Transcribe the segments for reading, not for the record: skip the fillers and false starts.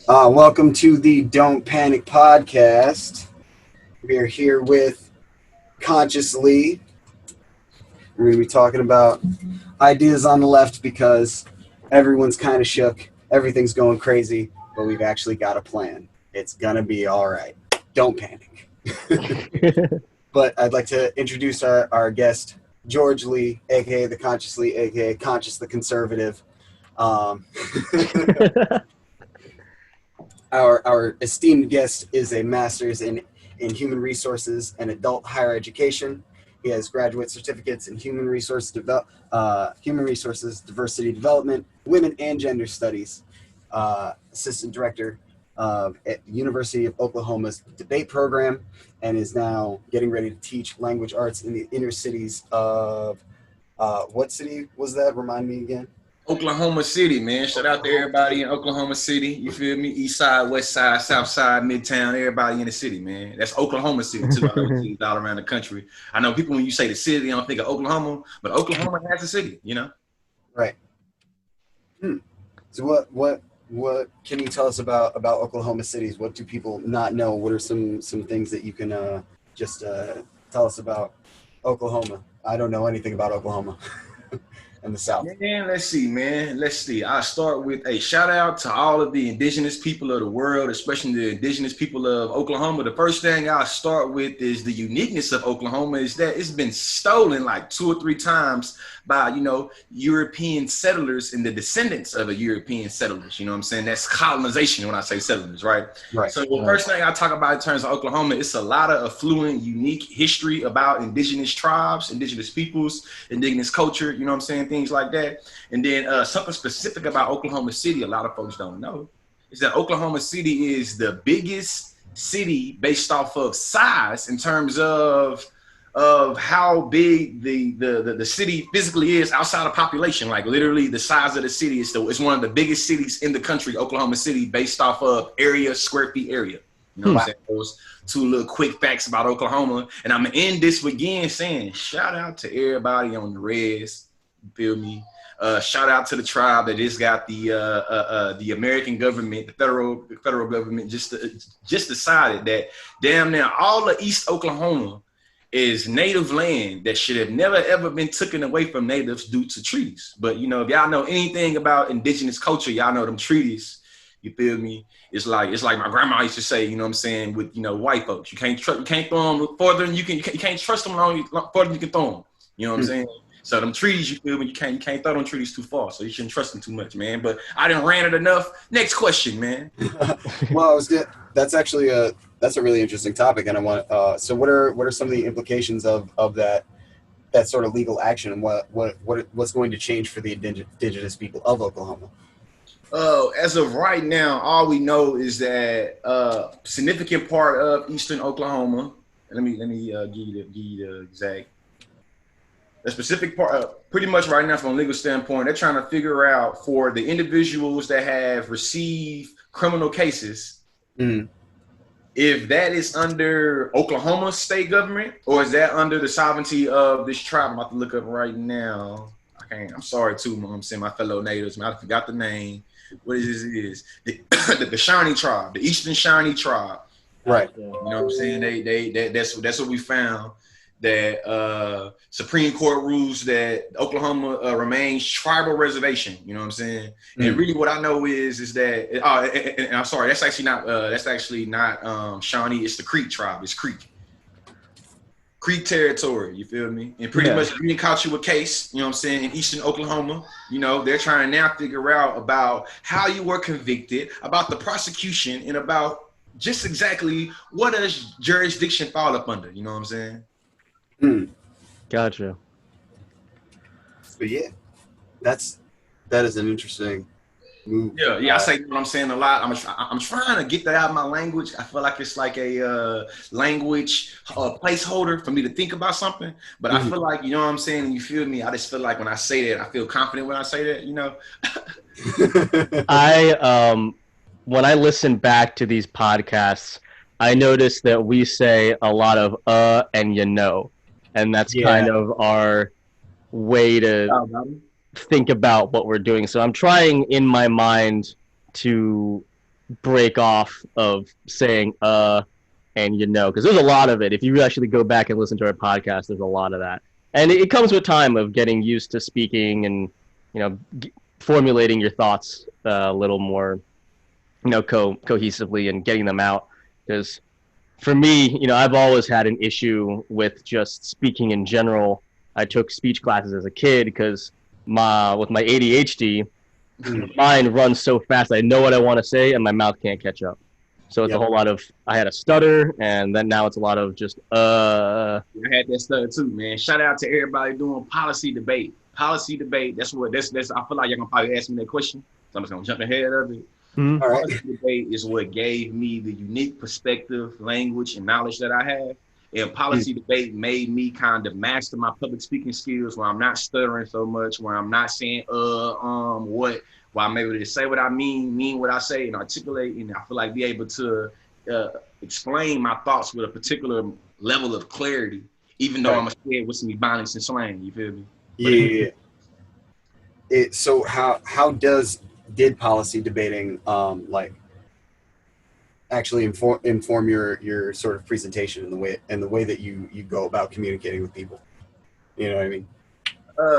Welcome to the Don't Panic podcast. We are here with Consciously. We're going to be talking about ideas on the left because everyone's kind of shook. Everything's going crazy, but we've actually got a plan. It's going to be all right. Don't panic. But I'd like to introduce our guest, George Lee, aka the Consciously, aka Conscious the Conservative. Um, our esteemed guest is a master's in human resources and adult higher education. He has graduate certificates in human resources, diversity development, women and gender studies. Assistant director at University of Oklahoma's debate program, and is now getting ready to teach language arts in the inner cities of what city was that? Remind me again. Oklahoma City, man. Shout out to everybody in Oklahoma City. You feel me? East side, west side, south side, midtown, everybody in the city, man. That's Oklahoma City, too. I know cities all around the country. I know people, when you say the city, they don't think of Oklahoma, but Oklahoma has a city, you know? Right. So what can you tell us about Oklahoma cities? What do people not know? What are some things that you can just tell us about Oklahoma? I don't know anything about Oklahoma and the South. Man, let's see, man. Let's see. I'll start with a shout out to all of the indigenous people of the world, especially the indigenous people of Oklahoma. The first thing I'll start with is the uniqueness of Oklahoma is that it's been stolen like 2 or 3 times by, European settlers and the descendants of the European settlers. You know what I'm saying? That's colonization when I say settlers, right? Right. So the first thing I talk about in terms of Oklahoma, it's a lot of affluent, unique history about indigenous tribes, indigenous peoples, indigenous culture, you know what I'm saying? Things like that. And then something specific about Oklahoma City, a lot of folks don't know, is that Oklahoma City is the biggest city based off of size in terms of how big the city physically is outside of population. Like literally the size of the city is it's one of the biggest cities in the country, Oklahoma City, based off of area, square feet area. You know what I'm saying? Those 2 little quick facts about Oklahoma. And I'm gonna end this again saying shout out to everybody on the res. You feel me? Shout out to the tribe that just got the American government, the federal government just decided that damn near all of East Oklahoma is native land that should have never ever been taken away from natives due to treaties. But if y'all know anything about indigenous culture, y'all know them treaties. You feel me? It's like my grandma used to say, you know what I'm saying, with white folks. You can't throw them further than you can't trust them further than you can throw them. You know what I'm saying? So them treaties, you feel me? You can't throw them treaties too far. So you shouldn't trust them too much, man. But I didn't ran it enough. Next question, man. Well, that's actually that's a really interesting topic, and I want. So what are some of the implications of that sort of legal action, and what's going to change for the indigenous people of Oklahoma? As of right now, all we know is that significant part of eastern Oklahoma. Let me give you the exact. The specific part, pretty much right now from a legal standpoint, they're trying to figure out for the individuals that have received criminal cases, if that is under Oklahoma state government or is that under the sovereignty of this tribe. I'm about to look up right now. I'm sorry too, I'm saying my fellow natives, man, I forgot the name. What is this? It is the Shawnee tribe, the Eastern Shawnee tribe. Right. You know what I'm saying? That's what we found. That Supreme Court rules that Oklahoma remains tribal reservation. You know what I'm saying? And really, what I know is that and I'm sorry, that's actually not Shawnee. It's the Creek tribe. It's Creek territory. You feel me? And pretty much, you caught you a case. You know what I'm saying? In Eastern Oklahoma, they're trying to now figure out about how you were convicted, about the prosecution, and about just exactly what does jurisdiction fall up under. You know what I'm saying? Gotcha. But yeah, that is an interesting move. Yeah. I say what I'm saying a lot. I'm trying to get that out of my language. I feel like it's like a language placeholder for me to think about something. But I feel like, you know what I'm saying? You feel me? I just feel like when I say that, I feel confident when I say that, When I listen back to these podcasts, I notice that we say a lot of and and that's kind of our way to think about what we're doing. So I'm trying in my mind to break off of saying and because there's a lot of it. If you actually go back and listen to our podcast, there's a lot of that, and it comes with time of getting used to speaking and formulating your thoughts a little more cohesively and getting them out. Because for me, I've always had an issue with just speaking in general. I took speech classes as a kid because with my ADHD, my mind runs so fast. I know what I want to say and my mouth can't catch up. So it's a whole lot of, I had a stutter, and then now it's a lot of just I had that stutter too, man. Shout out to everybody doing policy debate. Policy debate. That's I feel like you're gonna probably ask me that question, so I'm just gonna jump ahead of it. All right. Policy debate is what gave me the unique perspective, language, and knowledge that I have. And policy debate made me kind of master my public speaking skills, where I'm not stuttering so much, where I'm not saying what, where I'm able to say what I mean what I say, and articulate, and I feel like be able to explain my thoughts with a particular level of clarity, even though I'm scared with some ebonics and slang. You feel me? Yeah. So how did policy debating actually inform your sort of presentation and the way that you go about communicating with people? You know what I mean?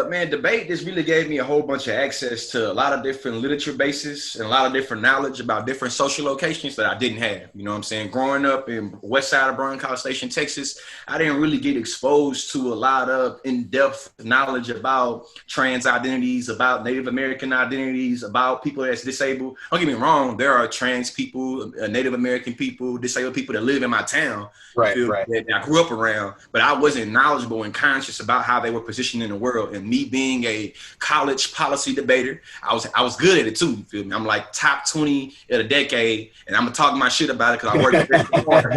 Man, debate just really gave me a whole bunch of access to a lot of different literature bases and a lot of different knowledge about different social locations that I didn't have. You know what I'm saying? Growing up in west side of Bryan College Station, Texas, I didn't really get exposed to a lot of in-depth knowledge about trans identities, about Native American identities, about people that's disabled. Don't get me wrong, there are trans people, Native American people, disabled people that live in my town, that I grew up around, but I wasn't knowledgeable and conscious about how they were positioned in the world. And me being a college policy debater, I was good at it too. You feel me? I'm like top 20 in a decade, and I'm gonna talk my shit about it because I worked very hard.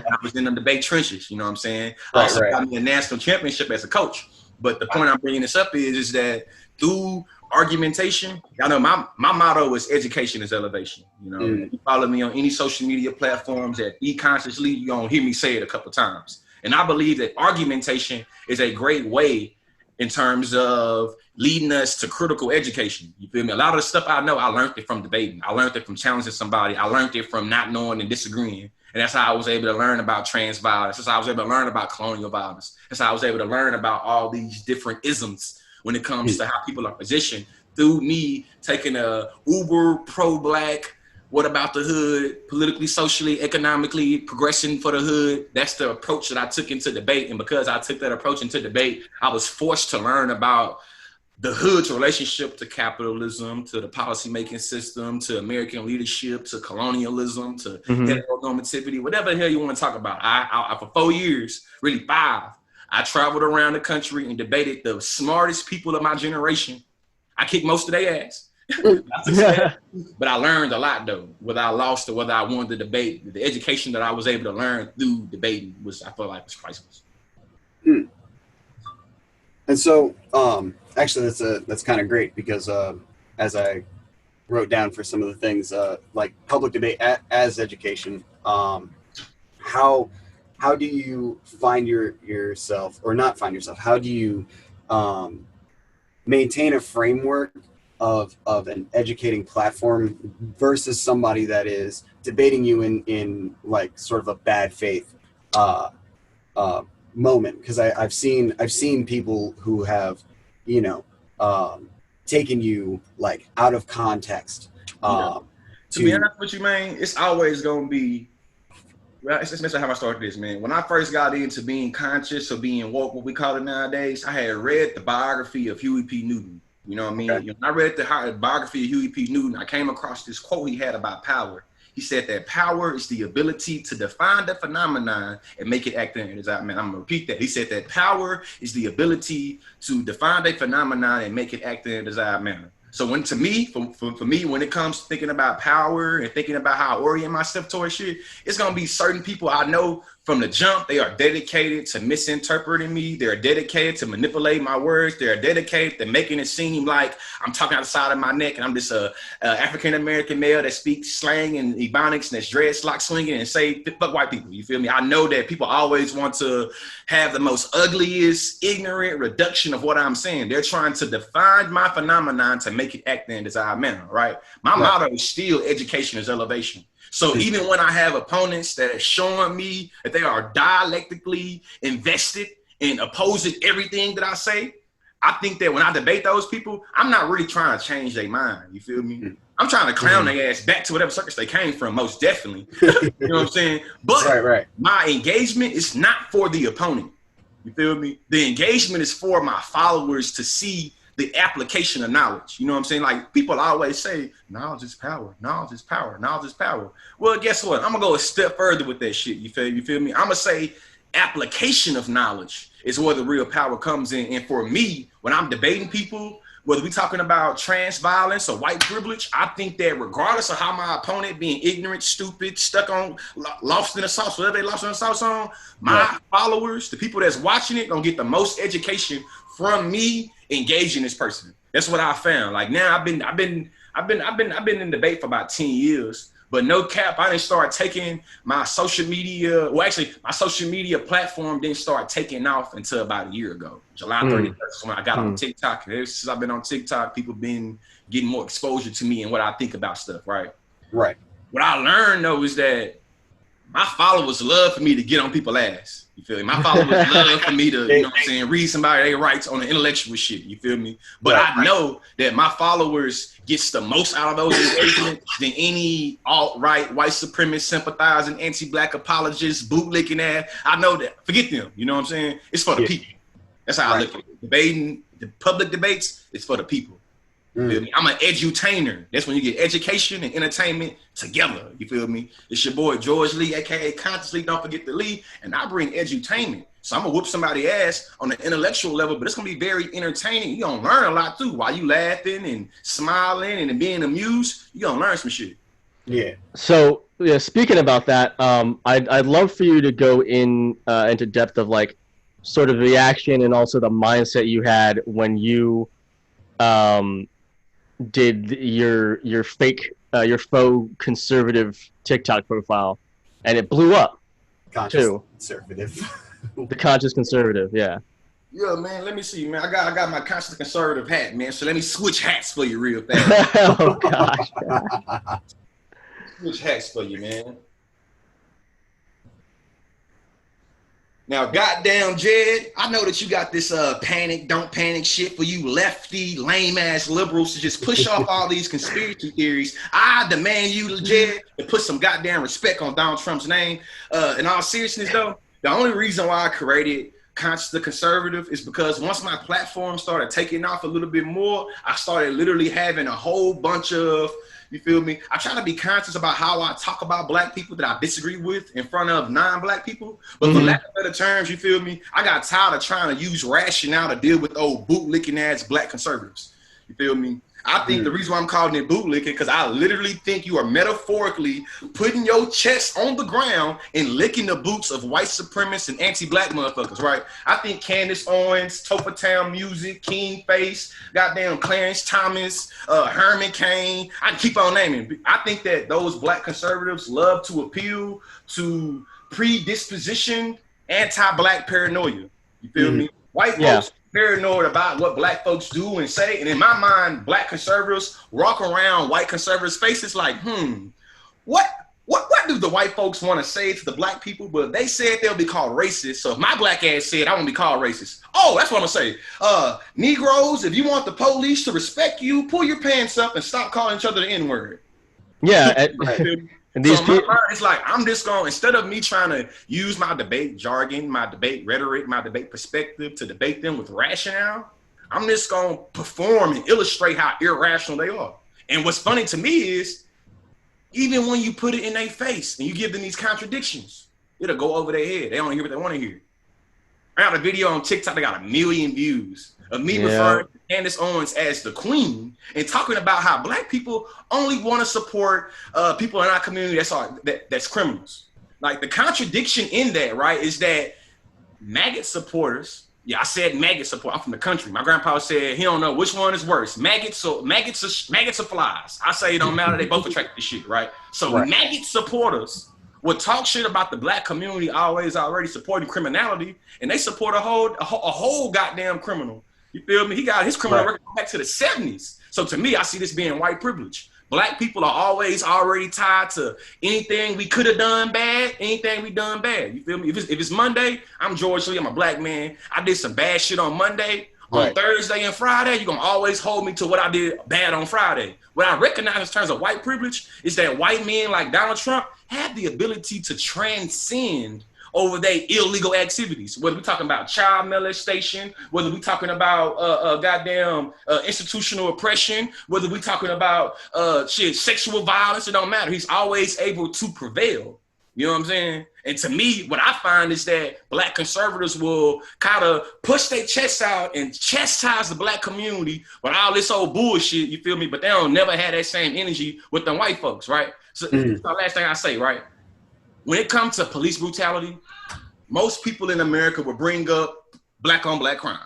I was in the debate trenches. You know what I'm saying? I also got me a national championship as a coach. But the point I'm bringing this up is that through argumentation, I know my motto is education is elevation. You know, if you follow me on any social media platforms at eConsciously, you're gonna hear me say it a couple times. And I believe that argumentation is a great way in terms of leading us to critical education. You feel me? A lot of the stuff I know, I learned it from debating. I learned it from challenging somebody. I learned it from not knowing and disagreeing. And that's how I was able to learn about trans violence. That's how I was able to learn about colonial violence. That's how I was able to learn about all these different isms when it comes to how people are positioned through me taking a uber pro-black, what about the hood, politically, socially, economically, progressing for the hood. That's the approach that I took into debate. And because I took that approach into debate, I was forced to learn about the hood's relationship to capitalism, to the policymaking system, to American leadership, to colonialism, to heteronormativity, whatever the hell you want to talk about. I for 4 years, really 5, I traveled around the country and debated the smartest people of my generation. I kicked most of their ass. But I learned a lot though, whether I lost or whether I won the debate. The education that I was able to learn through debating I feel like was priceless. And so actually that's kind of great because as I wrote down for some of the things like public debate as education, how do you find yourself or not find yourself? How do you maintain a framework of an educating platform versus somebody that is debating you in like sort of a bad faith moment? Because I've seen people who have taken you like out of context. To be honest with you, man, it's always gonna be. Well, it's just how I started this, man. When I first got into being conscious or being woke, what we call it nowadays, I had read the biography of Huey P. Newton. You know what I mean? Okay. When I read the biography of Huey P. Newton, I came across this quote he had about power. He said that power is the ability to define the phenomenon and make it act in it. I'm going to repeat that. He said that power is the ability to define the phenomenon and make it act in a desired manner. So for me, when it comes to thinking about power and thinking about how I orient myself towards shit, it's going to be certain people I know from the jump, they are dedicated to misinterpreting me. They're dedicated to manipulating my words. They're dedicated to making it seem like I'm talking outside of my neck and I'm just a African-American male that speaks slang and ebonics and that's dreadlock swinging and say, fuck white people. You feel me? I know that people always want to have the most ugliest, ignorant reduction of what I'm saying. They're trying to define my phenomenon to make it act in a desired manner, right? My motto is still education is elevation. So even when I have opponents that are showing me that they are dialectically invested in opposing everything that I say, I think that when I debate those people, I'm not really trying to change their mind. You feel me? I'm trying to clown their ass back to whatever circus they came from, most definitely. You know what I'm saying? But my engagement is not for the opponent. You feel me? The engagement is for my followers to see the application of knowledge. You know what I'm saying? Like people always say, knowledge is power, knowledge is power, knowledge is power. Well, guess what? I'm gonna go a step further with that shit. You feel me? I'm gonna say application of knowledge is where the real power comes in. And for me, when I'm debating people, whether we talking about trans violence or white privilege, I think that regardless of how my opponent being ignorant, stupid, stuck on, lost in the sauce, whatever they lost in the sauce on, my followers, the people that's watching it, gonna get the most education from me engaging this person. That's what I found. Like now I've been in debate for about 10 years, but no cap, I didn't start taking my social media. Well, actually my social media platform didn't start taking off until about a year ago. July 31st is when I got on TikTok. And ever since I've been on TikTok, people been getting more exposure to me and what I think about stuff, right? Right. What I learned though is that my followers love for me to get on people's ass. You feel me? My followers love for me to, you know what I'm saying, read somebody their rights on the intellectual shit. You feel me? But I know that my followers gets the most out of those engagements than any alt-right, white supremacist, sympathizing, anti-black apologists, bootlicking ass. I know that. Forget them. You know what I'm saying? It's for the people. That's how I look at it. Debating, the public debates, it's for the people. You feel me? I'm an edutainer. That's when you get education and entertainment together. You feel me? It's your boy George Lee, aka Consciously. Don't forget the Lee, and I bring edutainment. So I'm gonna whoop somebody's ass on the intellectual level, but it's gonna be very entertaining. You gonna learn a lot too. While you laughing and smiling and being amused, you gonna learn some shit. Yeah. So yeah, speaking about that, I'd love for you to go into depth of like sort of the action and also the mindset you had when you did your fake your faux conservative TikTok profile, and it blew up. Conservative. The conscious conservative, yeah. Yeah, man. Let me see, man. I got my conscious conservative hat, man. So let me switch hats for you real fast. Oh gosh. Switch hats for you, man. Now, goddamn, Jed, I know that you got this panic, don't panic shit for you lefty, lame-ass liberals to just push off all these conspiracy theories. I demand you, Jed, to put some goddamn respect on Donald Trump's name. In all seriousness, though, the only reason why I created Conscious the Conservative is because once my platform started taking off a little bit more, I started literally having a whole bunch of, you feel me? I try to be conscious about how I talk about black people that I disagree with in front of non-black people. But for lack of better terms, you feel me? I got tired of trying to use rationale to deal with old bootlicking ass black conservatives. You feel me? I think the reason why I'm calling it bootlicking because I literally think you are metaphorically putting your chest on the ground and licking the boots of white supremacists and anti-black motherfuckers, right? I think Candace Owens, Topher Town Music, King Face, goddamn Clarence Thomas, Herman Cain, I can keep on naming. I think that those black conservatives love to appeal to predisposition, anti-black paranoia. You feel me? White folks paranoid about what black folks do and say, and in my mind, black conservatives walk around white conservatives' faces like, what do the white folks want to say to the black people? But they said they'll be called racist. So if my black ass said I want to be called racist, oh, that's what I'm gonna say. Negroes, if you want the police to respect you, pull your pants up and stop calling each other the N-word. Yeah. And these so my mind is like, I'm just going, instead of me trying to use my debate jargon, my debate rhetoric, my debate perspective to debate them with rationale, I'm just going to perform and illustrate how irrational they are. And what's funny to me is, even when you put it in their face and you give them these contradictions, it'll go over their head. They don't hear what they want to hear. I got a video on TikTok that got 1 million views of me referring to Candace Owens as the queen and talking about how black people only want to support people in our community that's criminals. Like the contradiction in that, right, is that maggot supporters. Yeah, I said maggot support. I'm from the country. My grandpa said he don't know which one is worse, maggots or flies. I say it don't matter. They both attract the shit, right? So maggot supporters would talk shit about the black community already supporting criminality, and they support a whole goddamn criminal. You feel me? He got his criminal record back to the 70s. So to me, I see this being white privilege. Black people are always already tied to anything we could have done bad, anything we done bad. You feel me? If it's Monday, I'm George Lee, I'm a black man. I did some bad shit on Monday. On Thursday and Friday, you're going to always hold me to what I did bad on Friday. What I recognize in terms of white privilege is that white men like Donald Trump have the ability to transcend over their illegal activities, whether we're talking about child molestation, whether we're talking about institutional oppression, whether we're talking about sexual violence, it don't matter. He's always able to prevail. You know what I'm saying? And to me, what I find is that black conservatives will kind of push their chests out and chastise the black community with all this old bullshit, you feel me? But they don't never have that same energy with them white folks, right? So that's the last thing I say, right? When it comes to police brutality, most people in America will bring up black on black crime.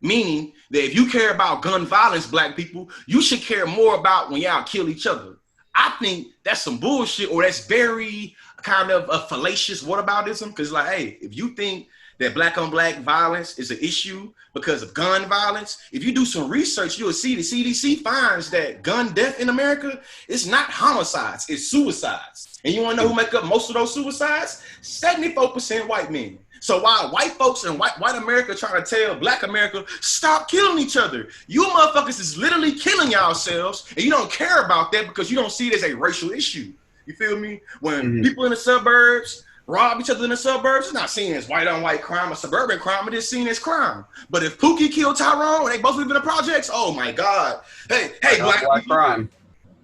Meaning that if you care about gun violence, black people, you should care more about when y'all kill each other. I think that's some bullshit, or that's very kind of a fallacious whataboutism. Because like, hey, if you think that black on black violence is an issue because of gun violence, if you do some research, you'll see the CDC finds that gun death in America is not homicides, it's suicides. And you want to know who make up most of those suicides? 74% white men. So while white folks and white America trying to tell black America, stop killing each other, you motherfuckers is literally killing yourselves, and you don't care about that because you don't see it as a racial issue. You feel me? When people in the suburbs rob each other in the suburbs, it's not seen as white on white crime or suburban crime, it is seen as crime. But if Pookie killed Tyrone and they both live in the projects, oh my God. Hey, black people. Crime.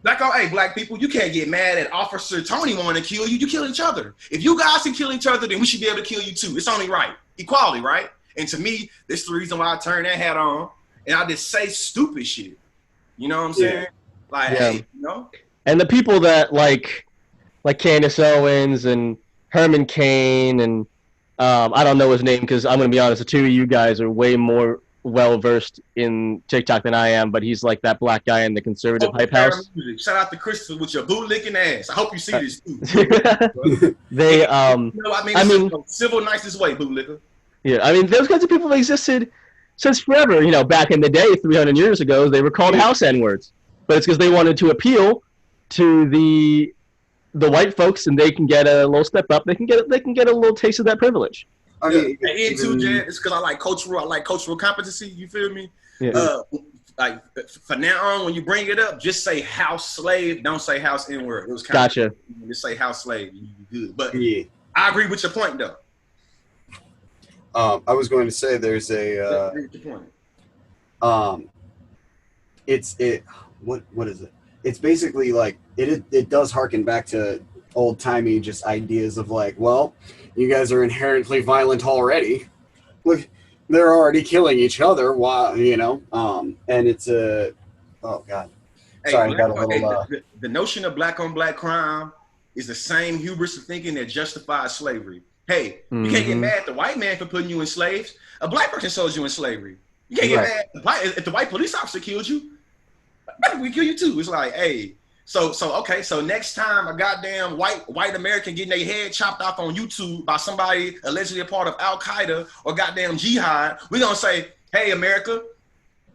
Black people, you can't get mad at Officer Tony wanting to kill you. You kill each other. If you guys can kill each other, then we should be able to kill you too. It's only right. Equality, right? And to me, this is the reason why I turn that hat on and I just say stupid shit. You know what I'm saying? Like, hey, you know? And the people that like Candace Owens and Herman Cain and I don't know his name because I'm going to be honest, the two of you guys are way more well-versed in TikTok than I am, but he's like that black guy in the conservative hype house. Shout out to Christopher with your bootlicking ass. I hope you see this too. They, I mean, civil, nicest way, bootlicker. Yeah, I mean, those kinds of people have existed since forever. You know, back in the day, 300 years ago, they were called house N-words, but it's because they wanted to appeal to the white folks, and they can get a little step up. They can get a little taste of that privilege. I mean, and too, Jen, it's because I like cultural competency. You feel me? Yeah. Like for now on, when you bring it up, just say house slave. Don't say house N-word. It was kind gotcha. Of, just say house slave. You good? But I agree with your point, though. I was going to say there's a. What is it? It's basically like it does harken back to old timey just ideas of like, well, you guys are inherently violent already. Look, they're already killing each other. While you know, and it's a oh god, sorry, I got a little. The notion of black on black crime is the same hubris of thinking that justifies slavery. Hey, you can't get mad at the white man for putting you in slaves. A black person sold you in slavery. You can't get mad if the white police officer killed you. We kill you too. It's like, hey, so next time a goddamn white American getting their head chopped off on YouTube by somebody allegedly a part of Al Qaeda or goddamn jihad, we're gonna say, hey, America,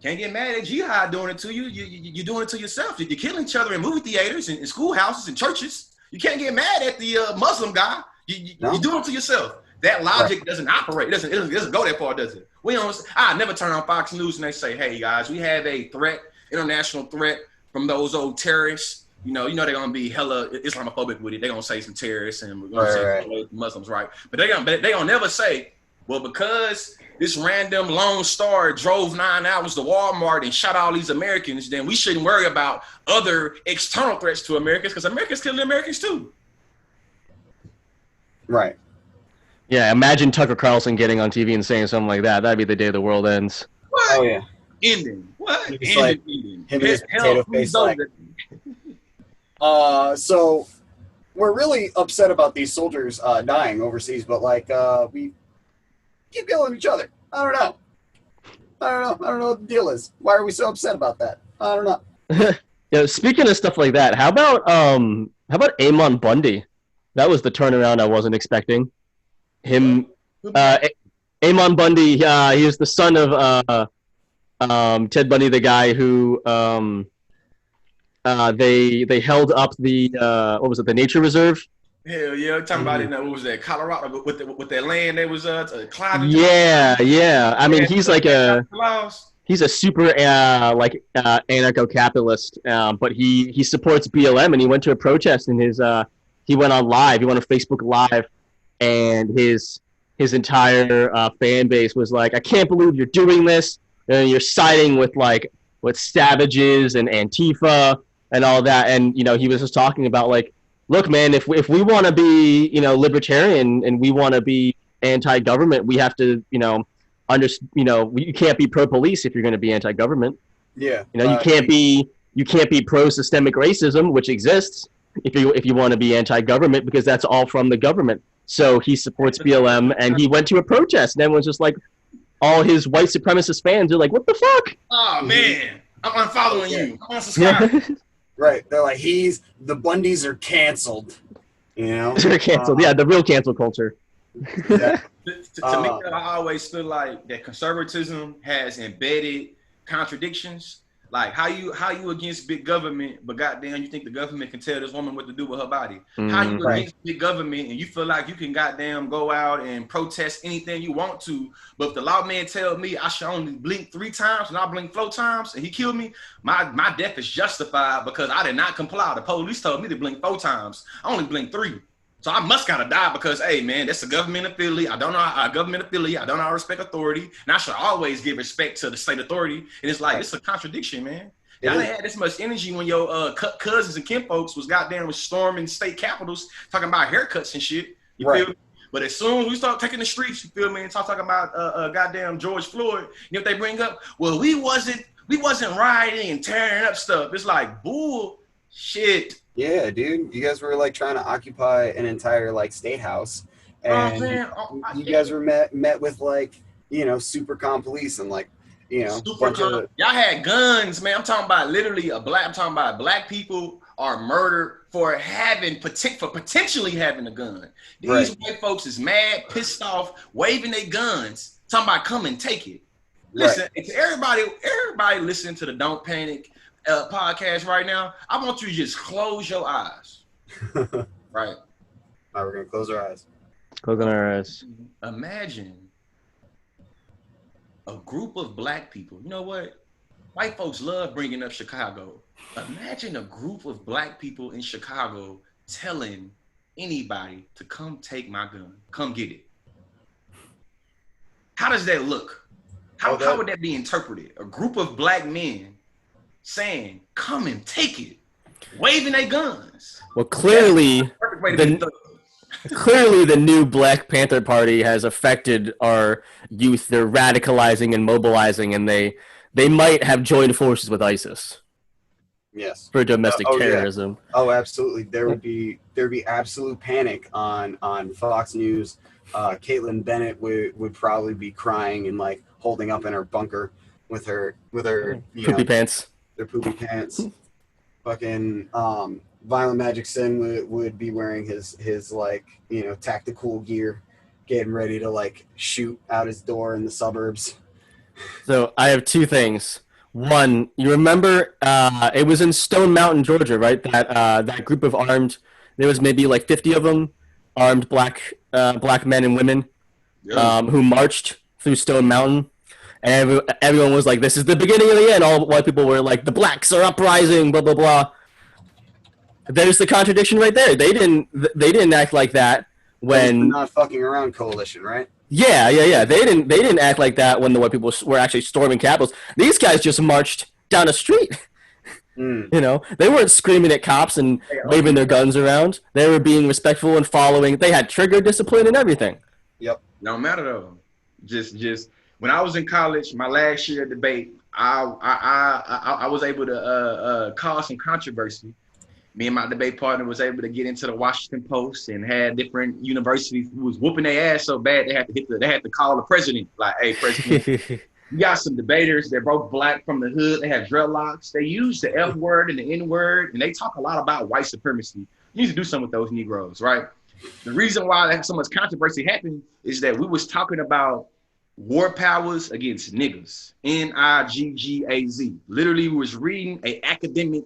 can't get mad at jihad doing it to you. You're doing it to yourself. You're killing each other in movie theaters and schoolhouses and churches. You can't get mad at the Muslim guy. You're doing it to yourself. That logic doesn't operate. It doesn't go that far, does it? I never turn on Fox News and they say, hey guys, we have a threat, international threat from those old terrorists. You know they're gonna be hella Islamophobic with it. They're gonna say some terrorists and we're gonna say Muslims, right? But they gonna never say, well, because this random Lone Star drove 9 hours to Walmart and shot all these Americans, then we shouldn't worry about other external threats to Americans because Americans killing Americans too. Right. Yeah, imagine Tucker Carlson getting on TV and saying something like that. That'd be the day the world ends. What? Oh yeah. Ending. What? Ending. Like, him and his potato face like. So we're really upset about these soldiers dying overseas, but like we keep killing each other. I don't know. I don't know what the deal is. Why are we so upset about that? I don't know. Yeah, speaking of stuff like that, how about Amon Bundy? That was the turnaround I wasn't expecting. Him, Amon Bundy. He was the son of Ted Bundy, the guy who they held up the what was it, the nature reserve? Hell yeah, talking about it. What was that? Colorado with that land they was climbing. Yeah. I mean, he's a super anarcho-capitalist, but he supports BLM, and he went to a protest, and he went on live. He went on Facebook Live, and his entire fan base was like, "I can't believe you're doing this. And you're siding with savages and Antifa and all that." And he was just talking about like, look, man, if we want to be libertarian and we want to be anti-government, we have to you can't be pro-police if you're going to be anti-government. Yeah. You can't be pro-systemic racism, which exists, if you want to be anti-government, because that's all from the government. So he supports BLM, and he went to a protest, and everyone's just like, all his white supremacist fans are like, what the fuck? Oh man, I'm unfollowing you. I'm unsubscribing. Right. They're like, the Bundys are canceled. They're canceled. Yeah, the real cancel culture. Yeah. To me, I always feel like that conservatism has embedded contradictions. Like how you against big government, but goddamn, you think the government can tell this woman what to do with her body? How you against big government and you feel like you can goddamn go out and protest anything you want to, but if the lawman tell me I should only blink 3 times and I blink 4 times and he killed me, my death is justified because I did not comply. The police told me to blink 4 times. I only blink 3. So I must gotta die because, hey man, that's a government affiliate. I don't know a government affiliate. I don't know how to respect authority, and I should always give respect to the state authority. And it's like it's a contradiction, man. Y'all didn't have this much energy when your cousins and kinfolks was goddamn storming state capitals talking about haircuts and shit. You feel me? But as soon as we start taking the streets, you feel me, and talking about goddamn George Floyd, if they bring up, well, we wasn't rioting and tearing up stuff. It's like bullshit. Yeah, dude, you guys were like trying to occupy an entire like state house, and you guys were met with like SuperCom police and like y'all had guns, man. I'm talking about literally I'm talking about black people are murdered for potentially having a gun. These white folks is mad, pissed off, waving their guns, talking about come and take it. Listen, to everybody listening to the Don't Panic podcast right now, I want you to just close your eyes. Right. All right, we're gonna close our eyes. Closing our eyes. Imagine a group of black people. You know what? White folks love bringing up Chicago. Imagine a group of black people in Chicago telling anybody to come take my gun, come get it. How does that look? How would that be interpreted? A group of black men saying, come and take it, waving their guns. Well, clearly the new Black Panther Party has affected our youth. They're radicalizing and mobilizing, and they might have joined forces with ISIS. Yes. For domestic terrorism. Yeah. Oh, absolutely. There would be absolute panic on Fox News. Caitlin Bennett would probably be crying and like holding up in her bunker with her poopy pants. Their poopy pants. Fucking Violent Magic Sin would be wearing his like tactical gear, getting ready to like shoot out his door in the suburbs. So I have 2 things. One, you remember it was in Stone Mountain, Georgia, right? That group of armed, there was maybe like 50 of them, armed black men and women, who marched through Stone Mountain. And everyone was like, this is the beginning of the end. All white people were like, the blacks are uprising, blah, blah, blah. There's the contradiction right there. They didn't act like that when... Not fucking around coalition, right? Yeah. They didn't act like that when the white people were actually storming capitals. These guys just marched down a street. They weren't screaming at cops and waving their guns around. They were being respectful and following. They had trigger discipline and everything. Yep. No matter though. Just when I was in college, my last year debate, I was able to cause some controversy Me and my debate partner was able to get into the Washington Post and had different universities who was whooping their ass so bad they had to call the president. Like, hey, president, you got some debaters. They're both black from the hood. They have dreadlocks. They use the F word and the N word, and they talk a lot about white supremacy. You need to do something with those Negroes, right? The reason why so much controversy happened is that we was talking about war powers against niggas, Niggaz. Literally, we was reading an academic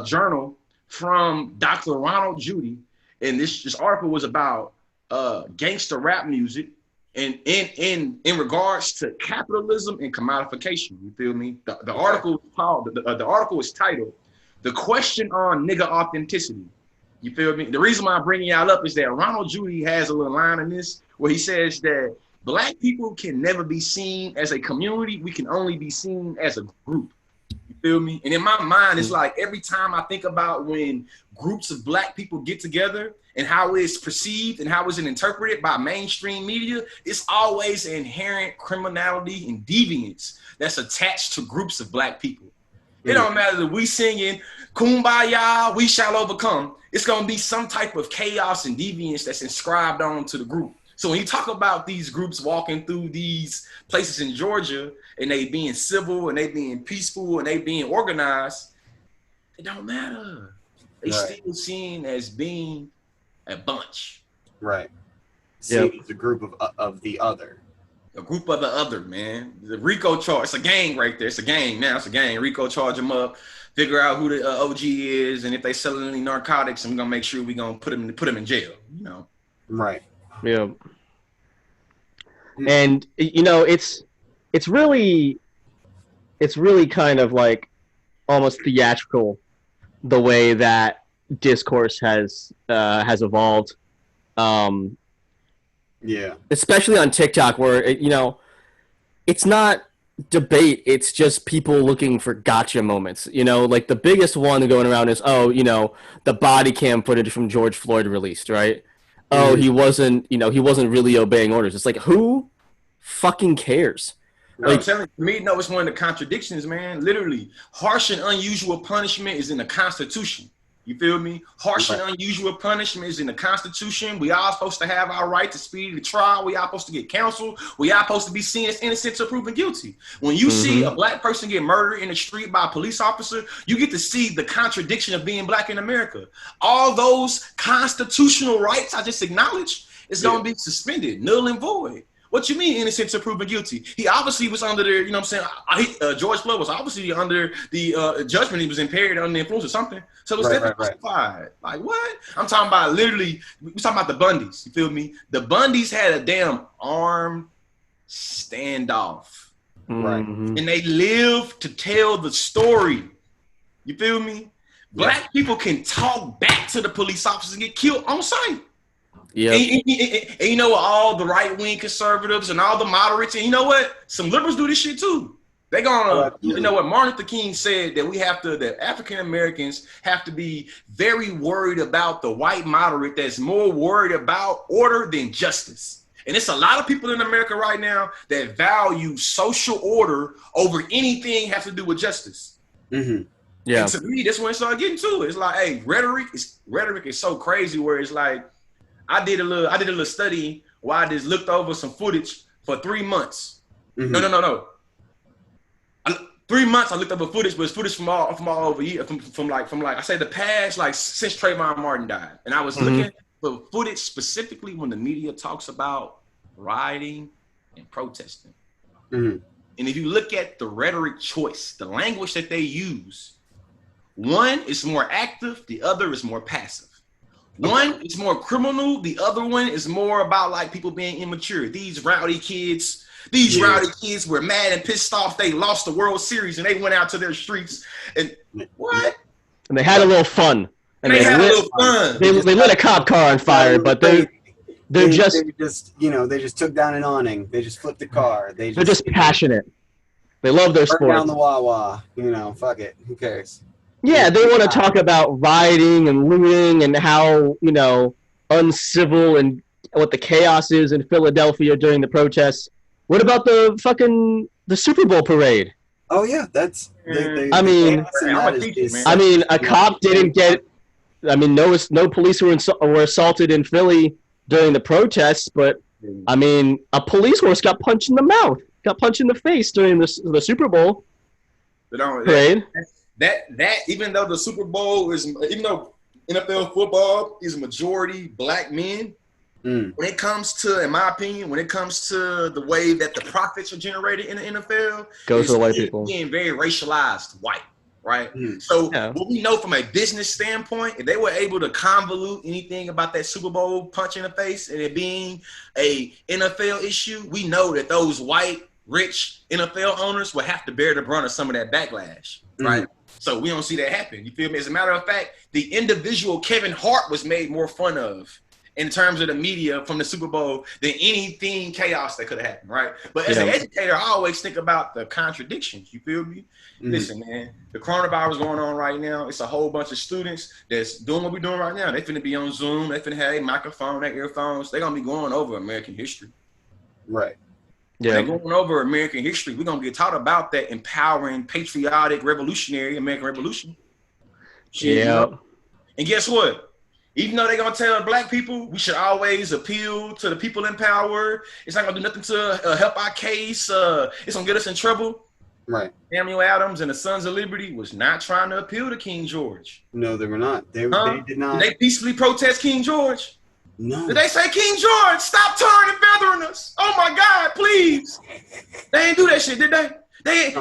journal from Dr. Ronald Judy, and this article was about gangster rap music and in regards to capitalism and commodification. You feel me? The article was titled "The Question on Nigga Authenticity." You feel me? The reason why I'm bringing y'all up is that Ronald Judy has a little line in this where he says that Black people can never be seen as a community. We can only be seen as a group. You feel me? And in my mind, it's like every time I think about when groups of Black people get together and how it's perceived and how it's interpreted by mainstream media, it's always inherent criminality and deviance that's attached to groups of Black people. It don't matter that we singing Kumbaya, we shall overcome. It's going to be some type of chaos and deviance that's inscribed onto the group. So when you talk about these groups walking through these places in Georgia and they being civil and they being peaceful and they being organized, it don't matter. They still seen as being a bunch. Right. Seen as a group of the other. A group of the other, man. The RICO charge, it's a gang right there. It's a gang now. It's a gang. RICO charge them up, figure out who the OG is, and if they selling any narcotics, I'm gonna make sure we gonna put them in jail. You know. Right. Yeah. And you know, it's really kind of like almost theatrical the way that discourse has evolved. Yeah. Especially on TikTok, where it's not debate, it's just people looking for gotcha moments. Like the biggest one going around is, the body cam footage from George Floyd released, right? Oh, he wasn't really obeying orders. It's like, who fucking cares? I'm telling you, for me, no, it's one of the contradictions, man. Literally, harsh and unusual punishment is in the Constitution. You feel me? Harsh and unusual punishment is in the Constitution. We are supposed to have our right to speedy trial. We are supposed to get counsel. We are supposed to be seen as innocent until proven guilty. When you see a Black person get murdered in the street by a police officer, you get to see the contradiction of being Black in America. All those constitutional rights I just acknowledged is going to be suspended, null and void. What you mean innocent until proven guilty? He obviously was under the, George Floyd was obviously under the judgment. He was impaired under the influence or something. So it's definitely justified. Like what? I'm talking about literally, we're talking about the Bundys. You feel me? The Bundys had a damn armed standoff. Right. And they lived to tell the story. You feel me? Black people can talk back to the police officers and get killed on sight. Yeah, and you know what? All the right-wing conservatives and all the moderates, and you know what? Some liberals do this shit too. They gonna, you know what? Martin Luther King said that African Americans have to be very worried about the white moderate that's more worried about order than justice. And it's a lot of people in America right now that value social order over anything has to do with justice. Yeah, and to me, that's when it started getting to it. It's like, hey, rhetoric is so crazy. Where it's like, I did a little study where I just looked over some footage for 3 months. No. 3 months I looked over footage, but it's footage from all over here, from like I say the past, like since Trayvon Martin died. And I was looking for footage specifically when the media talks about rioting and protesting. And if you look at the rhetoric choice, the language that they use, one is more active, the other is more passive. One is more criminal. The other one is more about like people being immature. These rowdy kids were mad and pissed off. They lost the World Series and they went out to their streets and what? And they had a little fun. And they had a little fun. They lit a cop car on fire, but they just took down an awning. They just flipped the car. They're just passionate. They love their sports. Down the Wawa. Fuck it. Who cares? Yeah, they want to talk about rioting and looting and how, uncivil and what the chaos is in Philadelphia during the protests. What about the Super Bowl parade? Oh yeah, that's. A cop didn't get I mean, no police were assaulted in Philly during the protests, but I mean, a police horse got punched in the mouth, got punched in the face during the Super Bowl parade. That even though the Super Bowl even though NFL football is majority black men, when it comes to, in my opinion, when it comes to the way that the profits are generated in the NFL, goes to the white people being very racialized white. Right. So what we know from a business standpoint, if they were able to convolute anything about that Super Bowl punch in the face and it being a NFL issue, we know that those white, rich NFL owners will have to bear the brunt of some of that backlash. Right. So we don't see that happen. You feel me? As a matter of fact, the individual Kevin Hart was made more fun of in terms of the media from the Super Bowl than anything chaos that could have happened, right? But as an educator, I always think about the contradictions. You feel me? Listen, man, the coronavirus going on right now. It's a whole bunch of students that's doing what we're doing right now. They finna be on Zoom. They finna have a microphone, their earphones. They're gonna be going over American history. Right. Yeah. They're going over American history. We're gonna get taught about that empowering, patriotic, revolutionary American Revolution. Shit, you know? And guess what? Even though they're going to tell black people we should always appeal to the people in power, it's not going to do nothing to help our case. It's going to get us in trouble. Right. Samuel Adams and the Sons of Liberty was not trying to appeal to King George. No, they were not. They did not. Did they peacefully protest King George? No. Did they say, King George, stop tarring and feathering us? Oh, my God, please. They ain't do that shit, did they?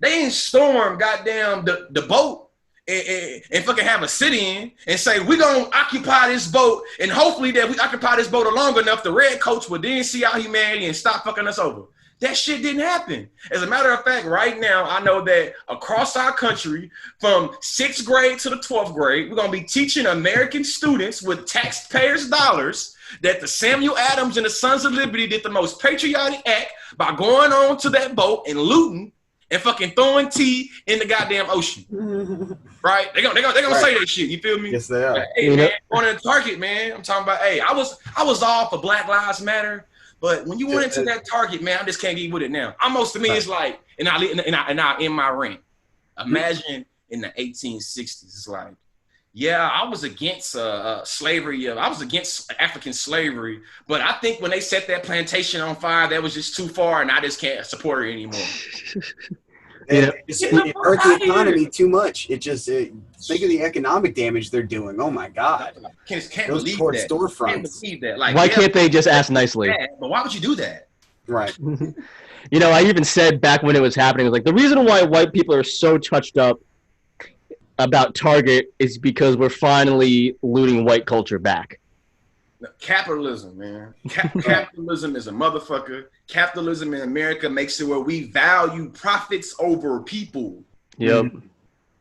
They ain't storm goddamn the boat. And fucking have a sit-in and say, we're going to occupy this boat, and hopefully that we occupy this boat long enough, the red coach will then see our humanity and stop fucking us over. That shit didn't happen. As a matter of fact, right now, I know that across our country, from 6th grade to the 12th grade, we're going to be teaching American students with taxpayers' dollars that the Samuel Adams and the Sons of Liberty did the most patriotic act by going on to that boat and looting and fucking throwing tea in the goddamn ocean. Right? They're gonna say that shit. You feel me? Yes, they are. Hey, man, going to Target, man. I'm talking about, hey, I was all for Black Lives Matter, but when you went into that Target, man, I just can't get with it now. Almost to me, it's like, and I in my rant. Imagine in the 1860s, it's like, yeah, I was against slavery. I was against African slavery, but I think when they set that plantation on fire, that was just too far, and I just can't support it anymore. It hurt the economy too much. Think of the economic damage they're doing. Oh my God! Can't believe that. Storefronts. Can't believe that. Like, why can't they just ask nicely? But why would you do that? Right. You know, I even said back when it was happening, it was like, the reason why white people are so touched up about Target is because we're finally looting white culture back. Capitalism, man. Capitalism is a motherfucker. Capitalism in America makes it where we value profits over people. Yep.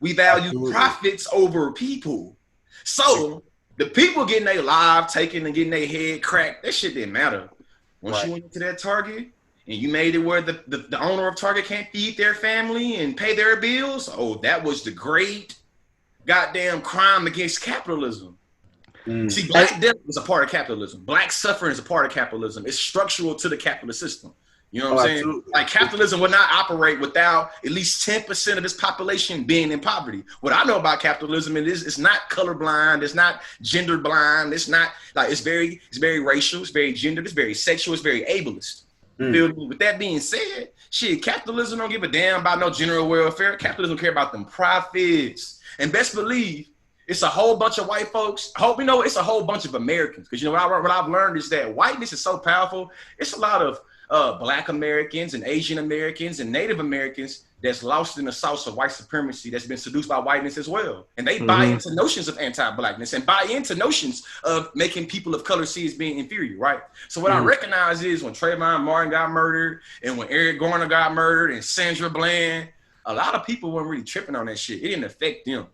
We value profits over people. So the people getting their lives taken and getting their head cracked, that shit didn't matter. Once you went into that Target and you made it where the owner of Target can't feed their family and pay their bills, oh, that was the great goddamn crime against capitalism. See, black death is a part of capitalism. Black suffering is a part of capitalism. It's structural to the capitalist system. You know what I'm saying? Absolutely. Like, capitalism would not operate without at least 10% of its population being in poverty. What I know about capitalism is it's not colorblind, it's not gender blind, it's not like it's very racial, it's very gendered, it's very sexual, it's very ableist. Feel me? With that being said, shit, capitalism don't give a damn about no general welfare. Capitalism care about them profits. And best believe it's a whole bunch of white folks. I hope you know it's a whole bunch of Americans. Because you know what I've learned is that whiteness is so powerful. It's a lot of Black Americans and Asian Americans and Native Americans that's lost in the sauce of white supremacy, that's been seduced by whiteness as well. And they buy into notions of anti-blackness and buy into notions of making people of color see as being inferior, right? So what I recognize is when Trayvon Martin got murdered and when Eric Garner got murdered and Sandra Bland, a lot of people weren't really tripping on that shit. It didn't affect them.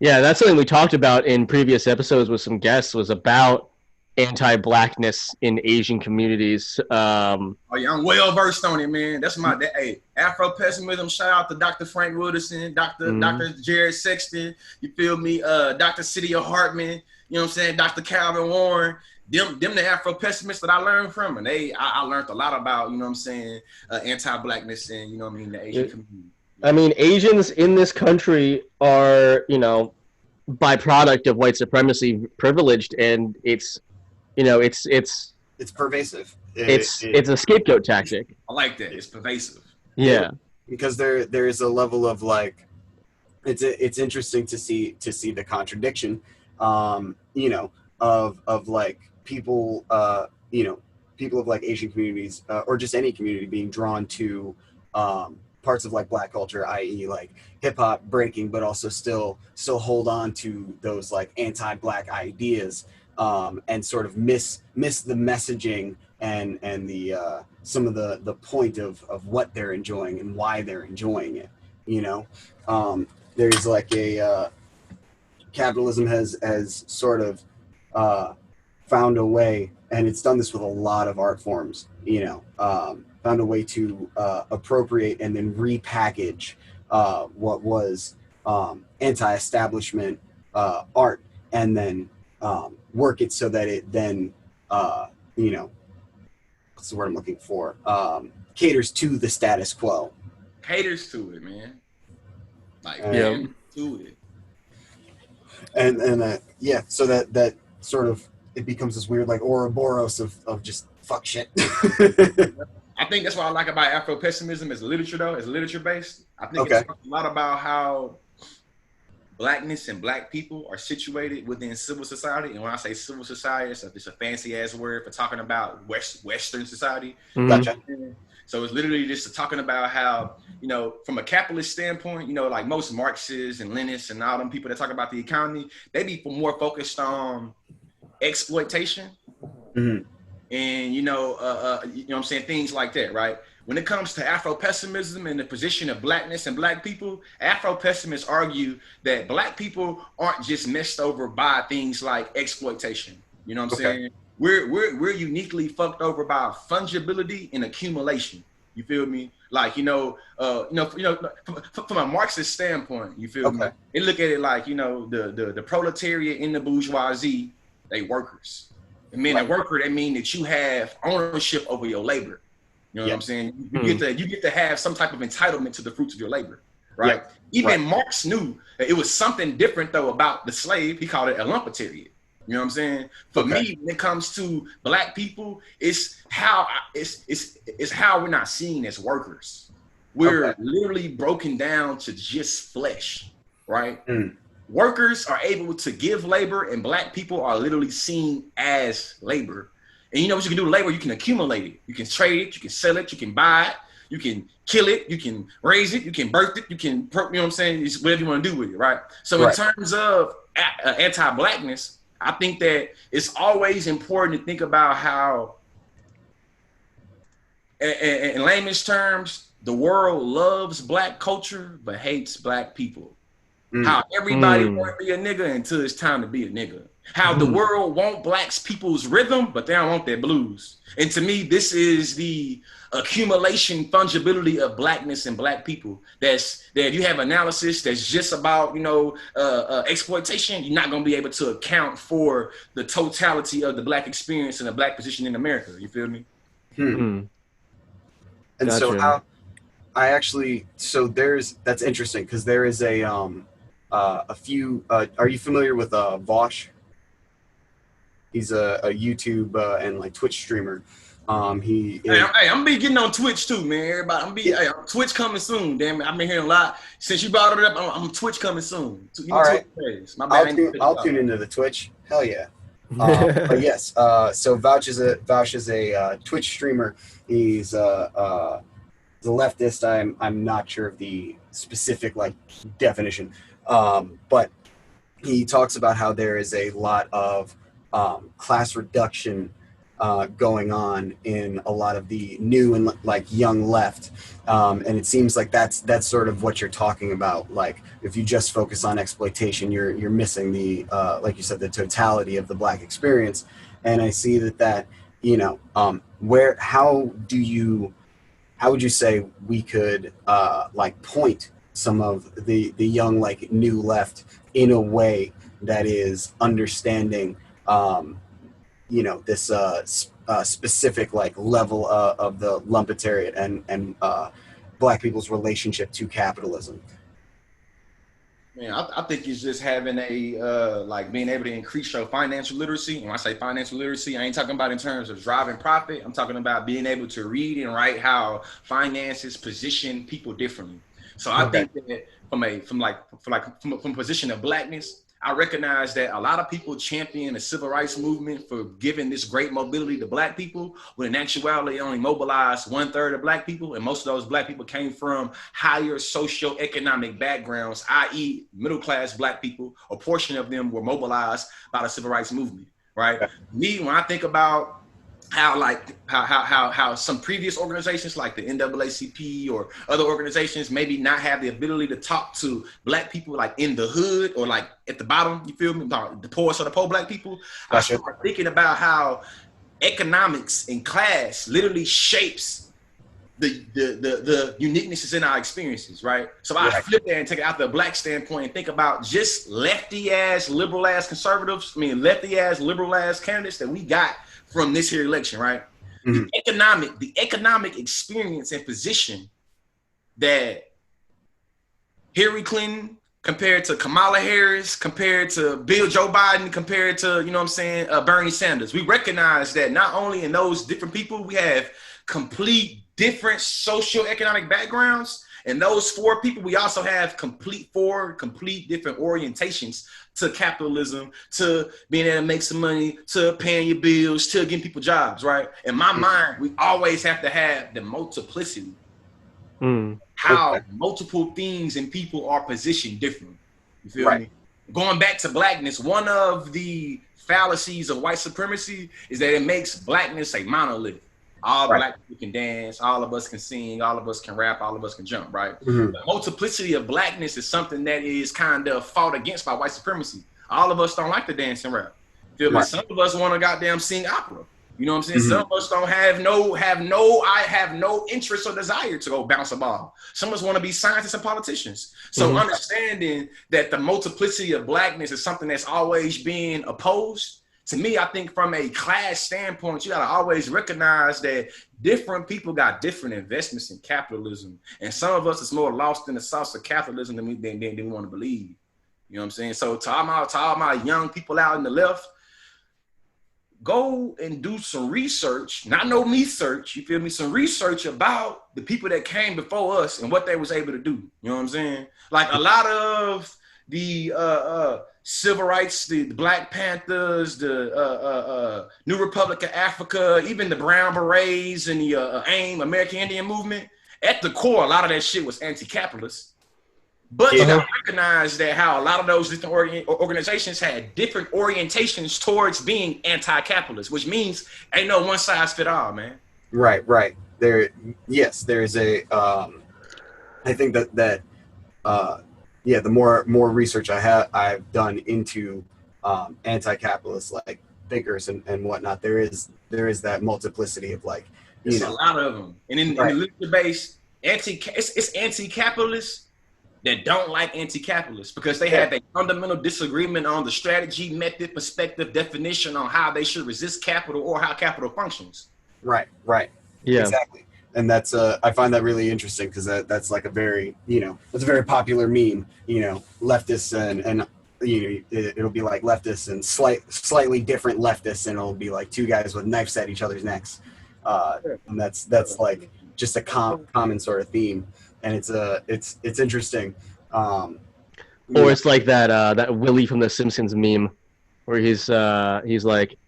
Yeah, that's something we talked about in previous episodes with some guests, was about anti-blackness in Asian communities. Oh yeah, I'm well versed on it, man. That's my hey, Afro-pessimism. Shout out to Dr. Frank Wooderson, Dr. Jared Sexton. You feel me? Dr. Cydia Hartman. You know what I'm saying? Dr. Calvin Warren. Them the Afro-pessimists that I learned from, and I learned a lot about, you know what I'm saying, anti-blackness and, you know what I mean, the Asian community. I mean, Asians in this country are, you know, byproduct of white supremacy, privileged, and it's pervasive. It's a scapegoat tactic. I like that. It's pervasive. Yeah. Because there is a level of like, it's interesting to see the contradiction, of like people, people of like Asian communities, or just any community being drawn to parts of like Black culture, i.e. like hip hop, breaking, but also still hold on to those like anti-Black ideas, and sort of miss the messaging and the some of the point of what they're enjoying and why they're enjoying it. There's like a capitalism has sort of found a way, and it's done this with a lot of art forms, found a way to appropriate and then repackage what was anti-establishment art, and then work it so that it then, what's the word I'm looking for? Caters to the status quo. Caters to it, man. Like, to it. And so that sort of, it becomes this weird like Ouroboros of just fuck shit. I think that's what I like about Afro-pessimism as literature, though, as literature-based. I think it's a lot about how Blackness and Black people are situated within civil society. And when I say civil society, it's a fancy-ass word for talking about Western society. Gotcha. So it's literally just talking about how, from a capitalist standpoint, like most Marxists and Leninists and all them people that talk about the economy, they be more focused on exploitation. Mm-hmm. And, what I'm saying, things like that, right? When it comes to Afro-pessimism and the position of Blackness and Black people, Afro-pessimists argue that Black people aren't just messed over by things like exploitation. You know what I'm saying? We're uniquely fucked over by fungibility and accumulation. You feel me? Like, from a Marxist standpoint, you feel me? They look at it like, the proletariat and the bourgeoisie, they workers. And being a worker, that means that you have ownership over your labor. You know what I'm saying? You get to have some type of entitlement to the fruits of your labor, right? Even Marx knew that it was something different though about the slave. He called it a lumpetariat. You know what I'm saying? For me, when it comes to Black people, it's how we're not seen as workers. We're literally broken down to just flesh, right? Workers are able to give labor, and Black people are literally seen as labor. And you know what you can do with labor? You can accumulate it. You can trade it. You can sell it. You can buy it. You can kill it. You can raise it. You can birth it. You can, you know what I'm saying? It's whatever you want to do with it, right? So in terms of anti-Blackness, I think that it's always important to think about how, in layman's terms, the world loves Black culture but hates Black people. How everybody want to be a nigga until it's time to be a nigga. How the world want Black people's rhythm, but they don't want their blues. And to me, this is the accumulation fungibility of Blackness and Black people. That if you have analysis that's just about, exploitation, you're not going to be able to account for the totality of the Black experience and the Black position in America. You feel me? And Gotcha. So how I actually, that's interesting because there is a few, are you familiar with Vosh? He's a YouTube and like Twitch streamer. I'm be getting on Twitch too, man. Everybody, Twitch coming soon. Damn it, I've been hearing a lot since you brought it up. I'm Twitch coming soon. All right, I'll tune into the Twitch. Hell yeah. But yes, so Vouch is a Twitch streamer. He's a leftist. I'm not sure of the specific like definition, but he talks about how there is a lot of class reduction going on in a lot of the new and like young left, and it seems like that's sort of what you're talking about. Like if you just focus on exploitation, you're missing the like you said, the totality of the Black experience. And I see that how would you say we could like point some of the young like new left in a way that is understanding this specific like level of the lumpetariat and Black people's relationship to capitalism? Man, I think it's just having a like being able to increase your financial literacy. And when I say financial literacy, I ain't talking about in terms of driving profit. I'm talking about being able to read and write how finances position people differently. So I think that from a position of blackness, I recognize that a lot of people champion the civil rights movement for giving this great mobility to black people, when in actuality, it only mobilized 1/3 of black people. And most of those black people came from higher socioeconomic backgrounds, i.e. middle-class black people. A portion of them were mobilized by the civil rights movement, right? Me, when I think about how some previous organizations like the NAACP or other organizations maybe not have the ability to talk to black people like in the hood or like at the bottom, you feel me, about the poorest of the poor black people. I started thinking about how economics and class literally shapes the uniquenesses in our experiences, right? So I flip that and take it out the black standpoint and think about just lefty ass, liberal ass conservatives, lefty ass, liberal ass candidates that we got from this here election, right? The economic experience and position that Hillary Clinton compared to Kamala Harris, compared to Joe Biden, compared to, Bernie Sanders. We recognize that not only in those different people, we have complete different socioeconomic backgrounds. And those four people, we also have complete different orientations to capitalism, to being able to make some money, to paying your bills, to getting people jobs, right? In my mind, we always have to have the multiplicity. How multiple things and people are positioned differently. You feel me? Going back to blackness, one of the fallacies of white supremacy is that it makes blackness a monolith. All black people can dance, all of us can sing, all of us can rap, all of us can jump, right? The multiplicity of blackness is something that is kind of fought against by white supremacy. All of us don't like to dance and rap. Feel me? Some of us want to goddamn sing opera. You know what I'm saying? Some of us don't have no interest or desire to go bounce a ball. Some of us want to be scientists and politicians. So understanding that the multiplicity of blackness is something that's always being opposed. To me, I think from a class standpoint, you got to always recognize that different people got different investments in capitalism. And some of us is more lost in the sauce of capitalism than we want to believe. You know what I'm saying? So to all my young people out in the left, go and do some research, not no me search, you feel me? Some research about the people that came before us and what they was able to do. You know what I'm saying? Like a lot of the civil rights, the Black Panthers, the New Republic of Africa, even the Brown Berets and the AIM, American Indian Movement, at the core, a lot of that shit was anti-capitalist. But you gotta recognize that how a lot of those different organizations had different orientations towards being anti-capitalist, which means ain't no one size fit all, man. Right. There is a. I think that the more research I've done into anti-capitalist like thinkers and whatnot, there is that multiplicity of like. There's a lot of them, and in the literature base, it's anti-capitalist that don't like anti-capitalists because they have a fundamental disagreement on the strategy, method, perspective, definition on how they should resist capital or how capital functions. Right. Yeah. Exactly. And that's I find that really interesting because that's like a very, it's a very popular meme, leftists and it'll be like leftists and slightly different leftists, and it'll be like two guys with knives at each other's necks. And that's like just a common sort of theme. And it's interesting. Or it's like that Willie from The Simpsons meme where he's like,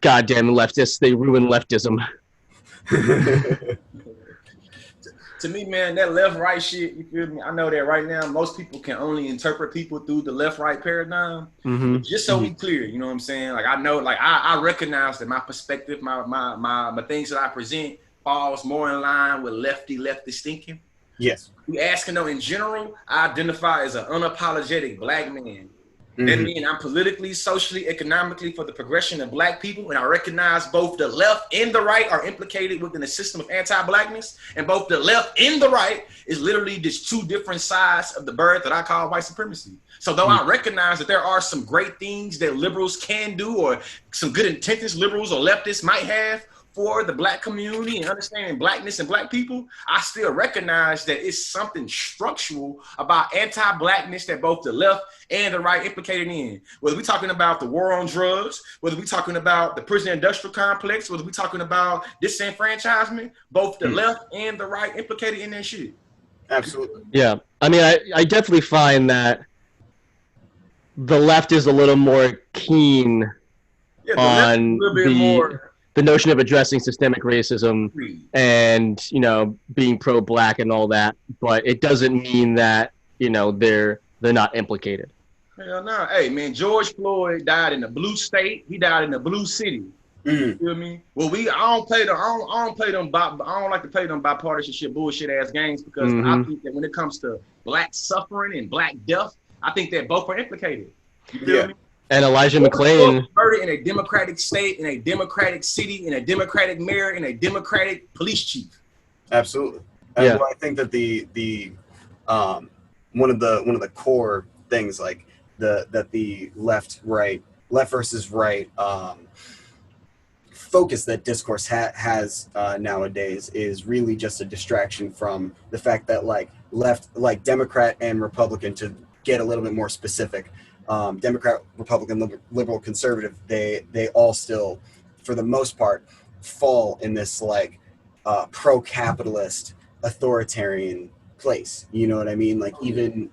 "Goddamn leftists, they ruin leftism." To me, man, that left-right shit, you feel me? I know that right now most people can only interpret people through the left-right paradigm. Just so we clear, you know what I'm saying? Like I know, like I recognize that my perspective, my things that I present falls more in line with leftist thinking. Yes. We asking though, in general, I identify as an unapologetic black man. That means I'm politically, socially, economically for the progression of black people, and I recognize both the left and the right are implicated within the system of anti-blackness, and both the left and the right is literally just two different sides of the bird that I call white supremacy. So though I recognize that there are some great things that liberals can do, or some good intentions liberals or leftists might have for the black community and understanding blackness and black people, I still recognize that it's something structural about anti-blackness that both the left and the right implicated in. Whether we're talking about the war on drugs, whether we're talking about the prison industrial complex, whether we're talking about disenfranchisement, both the left and the right implicated in that shit. Absolutely. Yeah. I mean, I definitely find that the left is a little more keen on the notion of addressing systemic racism and, you know, being pro-black and all that, but it doesn't mean that, you know, they're not implicated. Hell no. Hey man, George Floyd died in a blue state. He died in a blue city. You feel me? Well, I don't like to play them bipartisanship bullshit ass games because I think that when it comes to black suffering and black death, I think that both are implicated. You feel me? And Elijah McClain murdered in a democratic state, in a democratic city, in a democratic mayor, in a democratic police chief. Absolutely. And well, I think that the one of the core things like that the left versus right focus that discourse has nowadays is really just a distraction from the fact that like Democrat and Republican, to get a little bit more specific, Democrat, Republican, liberal, conservative, they all still, for the most part, fall in this like pro-capitalist authoritarian place. You know what I mean? Like even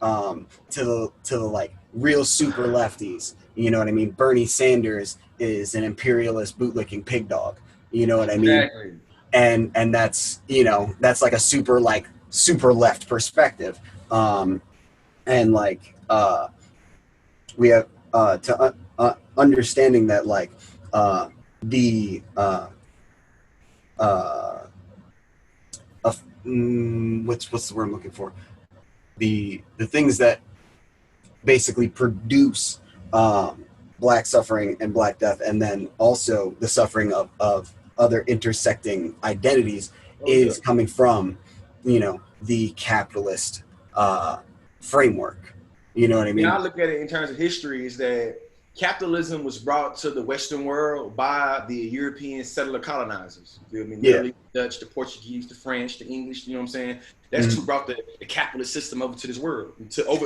to the like real super lefties. You know what I mean? Bernie Sanders is an imperialist bootlicking pig dog. You know what I mean? Exactly. And that's, you know, that's like a super left perspective. And like we have to understanding that like what's the word I'm looking for? The things that basically produce black suffering and black death, and then also the suffering of other intersecting identities is coming from, you know, the capitalist framework. You know what I mean? I look at it in terms of history is that capitalism was brought to the Western world by the European settler colonizers. You feel me? The Dutch, the Portuguese, the French, the English, you know what I'm saying? That's who brought the capitalist system over to this world,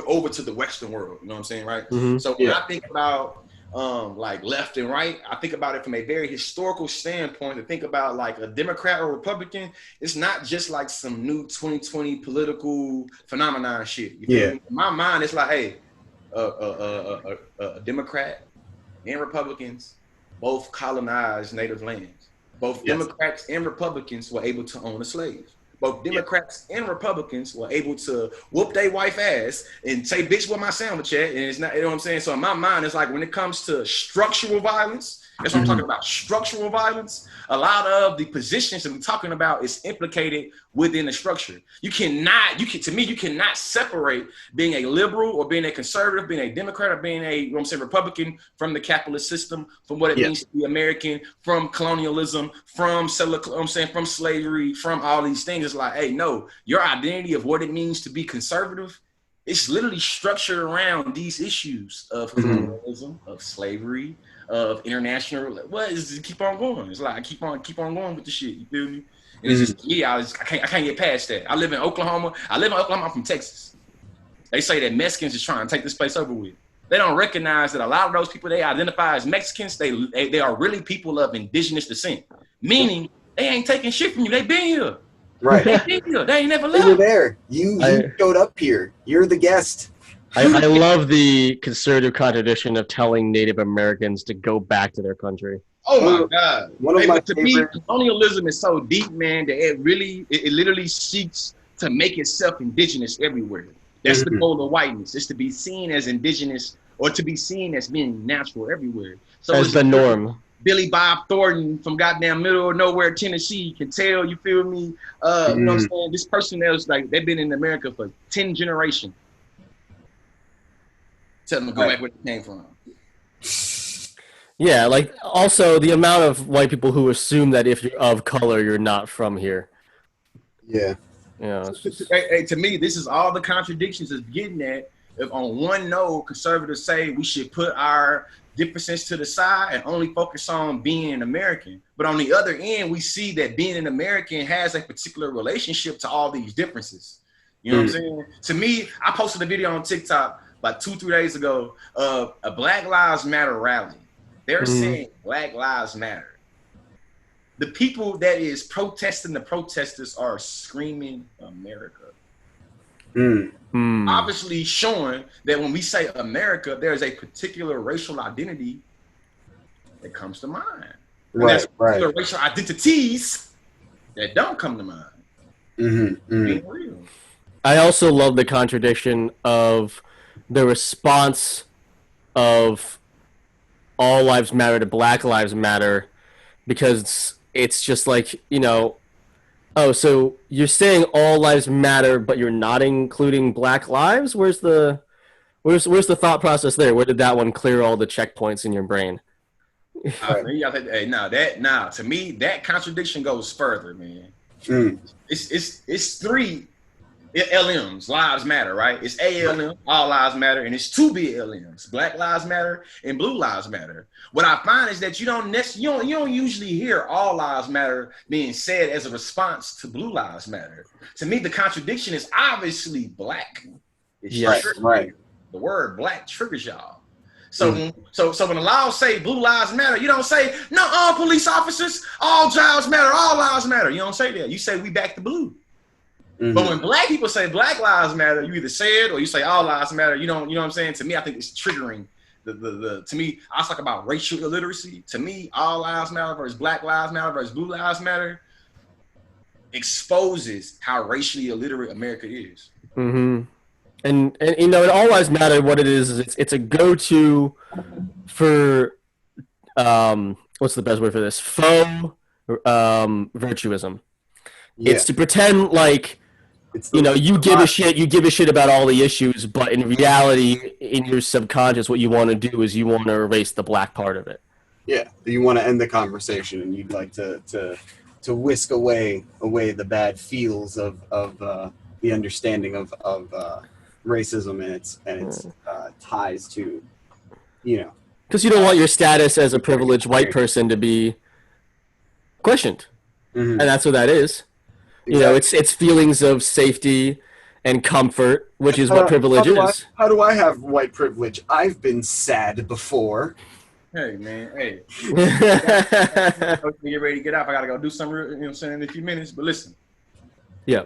over to the Western world, you know what I'm saying, right? So when I think about like left and right, I think about it from a very historical standpoint. To think about like a Democrat or Republican, it's not just like some new 2020 political phenomenon shit. You feel me? In my mind, it's like, hey, a Democrat and Republicans both colonized native lands. Both Democrats and Republicans were able to own a slave. Both Democrats and Republicans were able to whoop their wife ass and say, bitch, where my sandwich at? And it's not, you know what I'm saying? So in my mind, it's like when it comes to structural violence, that's what I'm talking about. Structural violence, a lot of the positions that we're talking about is implicated within the structure. You cannot separate being a liberal or being a conservative, being a Democrat or being a, you know what I'm saying, Republican from the capitalist system, from what it means to be American, from colonialism, from settler, you know what I'm saying, from slavery, from all these things. It's like, hey, no, your identity of what it means to be conservative, it's literally structured around these issues of colonialism, of slavery, of international. What is keep on going? It's like I keep on going with the shit. You feel me? And it's just I can't get past that. I live in Oklahoma. I'm from Texas. They say that Mexicans is trying to take this place over with. They don't recognize that a lot of those people they identify as Mexicans, they are really people of indigenous descent. Meaning they ain't taking shit from you. They been here. Right. They been here. They ain't never left. You were there. You showed up here. You're the guest. I love the conservative contradiction of telling Native Americans to go back to their country. Oh my God! To me, colonialism is so deep, man, that it literally seeks to make itself indigenous everywhere. That's the goal of whiteness: is to be seen as indigenous or to be seen as being natural everywhere. So as the norm. Billy Bob Thornton from goddamn middle of nowhere, Tennessee, can tell, you feel me? You know what I'm saying? This person that was like, they've been in America for 10 generations. Tell them to go back where they came from. Yeah, like also the amount of white people who assume that if you're of color, you're not from here. Yeah. Yeah. Hey, to me, this is all the contradictions it's getting at. If on one note, conservatives say we should put our differences to the side and only focus on being an American. But on the other end, we see that being an American has a particular relationship to all these differences. You know what I'm saying? To me, I posted a video on TikTok about 2-3 days ago of a Black Lives Matter rally. They're saying Black Lives Matter. The people that is protesting the protesters are screaming America. Obviously showing that when we say America, there is a particular racial identity that comes to mind. And there's particular racial identities that don't come to mind. Being real. I also love the contradiction of the response of all lives matter to Black Lives Matter, because it's just like, you know, oh, so you're saying all lives matter, but you're not including Black lives? Where's the thought process there? Where did that one clear all the checkpoints in your brain? To me, that contradiction goes further, man. It's 3 LMs, lives matter, right? It's ALM, all lives matter, and it's 2 BLMs, Black Lives Matter and Blue Lives Matter. What I find is that you don't usually hear all lives matter being said as a response to Blue Lives Matter. To me, the contradiction is obviously black. The word black triggers y'all. So when the laws say Blue Lives Matter, you don't say, no, all police officers, all jobs matter, all lives matter. You don't say that. You say we back to blue. But when black people say Black Lives Matter, you either say it or you say all lives matter. You know what I'm saying? To me, I think it's triggering to me, I was talking about racial illiteracy. To me, all lives matter versus Black Lives Matter versus Blue Lives Matter exposes how racially illiterate America is. And you know, it all lives matter. What it is it's a go-to for what's the best word for this? Faux virtuism. It's to pretend like, you know, you give a shit about all the issues, but in reality, in your subconscious, what you want to do is you want to erase the black part of it. Yeah, you want to end the conversation, and you'd like to whisk away the bad feels of the understanding of racism and its ties to, you know, because you don't want your status as a privileged white person to be questioned, and that's what that is. You know, it's feelings of safety and comfort, which is what privilege is. How do I have white privilege? I've been sad before. Hey, man, hey. Get ready to get up. I got to go do something, you know what I'm saying, in a few minutes. But listen. Yeah.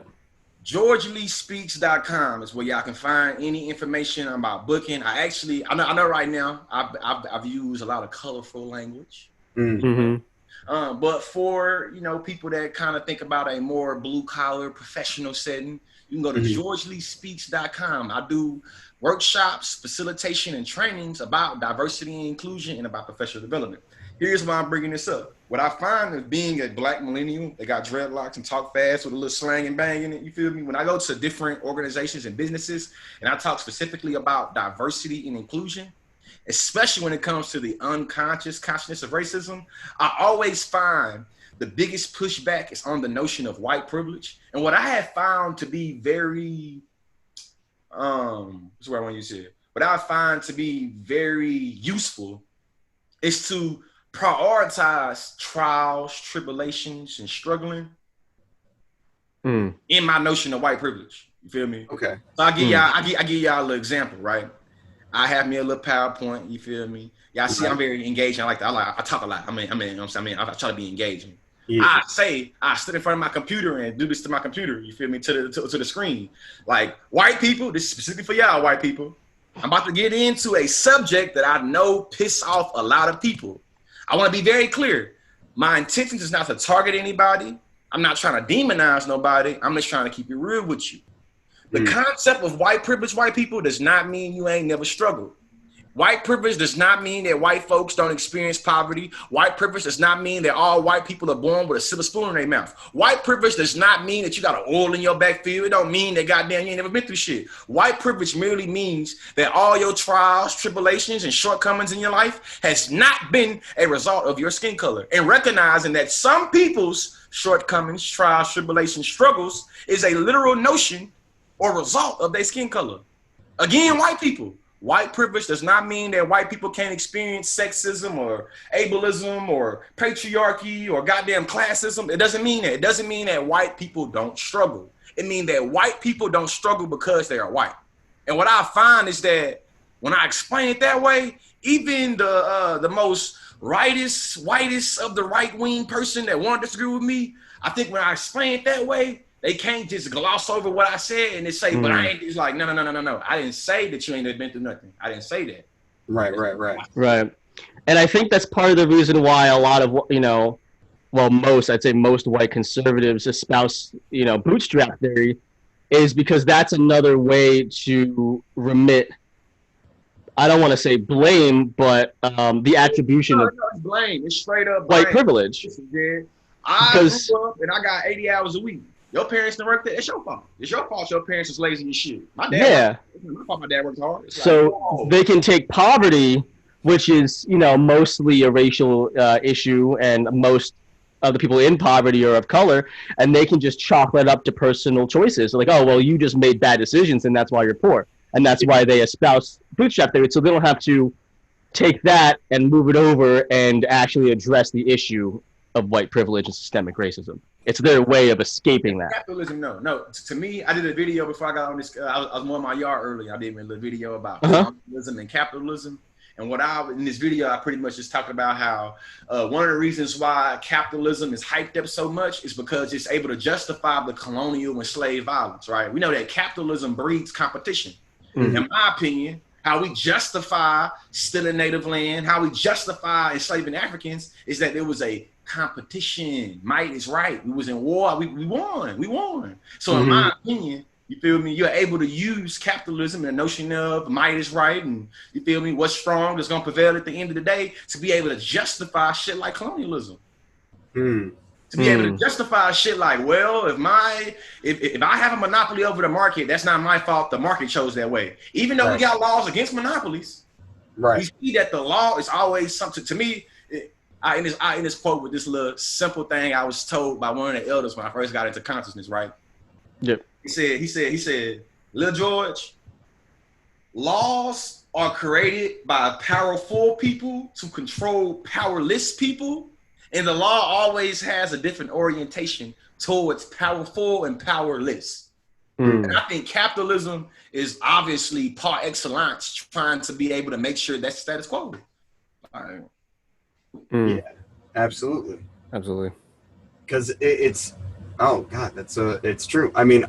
GeorgeLeeSpeaks.com is where y'all can find any information about booking. I know right now I've used a lot of colorful language. But for, you know, people that kind of think about a more blue collar professional setting, you can go to GeorgeLeeSpeaks.com. I do workshops, facilitation, and trainings about diversity and inclusion and about professional development. Here's why I'm bringing this up. What I find is being a black millennial that got dreadlocks and talk fast with a little slang and bang in it, you feel me? When I go to different organizations and businesses and I talk specifically about diversity and inclusion, especially when it comes to the unconscious consciousness of racism, I always find the biggest pushback is on the notion of white privilege. And what I have found to be very, what's the word I want to use here? What I find to be very useful is to prioritize trials, tribulations, and struggling in my notion of white privilege. You feel me? Okay. So I give y'all an example, right? I have me a little PowerPoint. You feel me? Y'all see, I'm very engaging. I like that. I talk a lot. I try to be engaging. Yeah. I stood in front of my computer and do this to my computer. You feel me? To the screen. Like, white people. This is specifically for y'all, white people. I'm about to get into a subject that I know piss off a lot of people. I want to be very clear. My intention is not to target anybody. I'm not trying to demonize nobody. I'm just trying to keep it real with you. The concept of white privilege, white people, does not mean you ain't never struggled. White privilege does not mean that white folks don't experience poverty. White privilege does not mean that all white people are born with a silver spoon in their mouth. White privilege does not mean that you got an oil in your backfield. It don't mean that goddamn you ain't never been through shit. White privilege merely means that all your trials, tribulations, and shortcomings in your life has not been a result of your skin color. And recognizing that some people's shortcomings, trials, tribulations, struggles is a literal notion or result of their skin color. Again, white people. white privilege does not mean that white people can't experience sexism or ableism or patriarchy or goddamn classism. It doesn't mean that. It doesn't mean that white people don't struggle. It means that white people don't struggle because they are white. And what I find is that when I explain it that way, even the most whitest of the right-wing person that won't disagree with me, I think when I explain it that way, they can't just gloss over what I said and they say, but I ain't. It's like, no. I didn't say that you ain't been through nothing. I didn't say that. Right. And I think that's part of the reason why a lot of, I'd say most white conservatives espouse, bootstrap theory, is because that's another way to remit, I don't want to say blame, but the attribution of blame. It's straight up white privilege. I grew up and I got 80 hours a week. Your parents didn't work there. It's your fault. It's your fault your parents is lazy as shit. My dad my dad worked hard. It's so they can take poverty, which is, mostly a racial issue, and most of the people in poverty are of color, and they can just chalk that up to personal choices. Like, oh, well, you just made bad decisions, and that's why you're poor. And that's why they espouse bootstrap theory. So they don't have to take that and move it over and actually address the issue of white privilege and systemic racism. It's their way of escaping that. Capitalism, no. To me, I did a video before I got on this. I was mowing my yard earlier. I did a little video about communism and capitalism. And in this video, I pretty much just talked about how one of the reasons why capitalism is hyped up so much is because it's able to justify the colonial and slave violence, right? We know that capitalism breeds competition. In my opinion, how we justify stealing native land, how we justify enslaving Africans is that there was a competition. Might is right. We was in war. We won. So in my opinion, you feel me? You're able to use capitalism and the notion of might is right, and you feel me? What's strong is gonna prevail at the end of the day to be able to justify shit like colonialism. To be able to justify shit like, well, if I have a monopoly over the market, that's not my fault. The market chose that way. Even though we got laws against monopolies, we see that the law is always something. To me, I in this quote with this little simple thing I was told by one of the elders when I first got into consciousness, right? Yep. He said, Lil George, laws are created by powerful people to control powerless people. And the law always has a different orientation towards powerful and powerless. And I think capitalism is obviously par excellence trying to be able to make sure that's status quo. All right. Yeah, absolutely. Because it's it's true. I mean,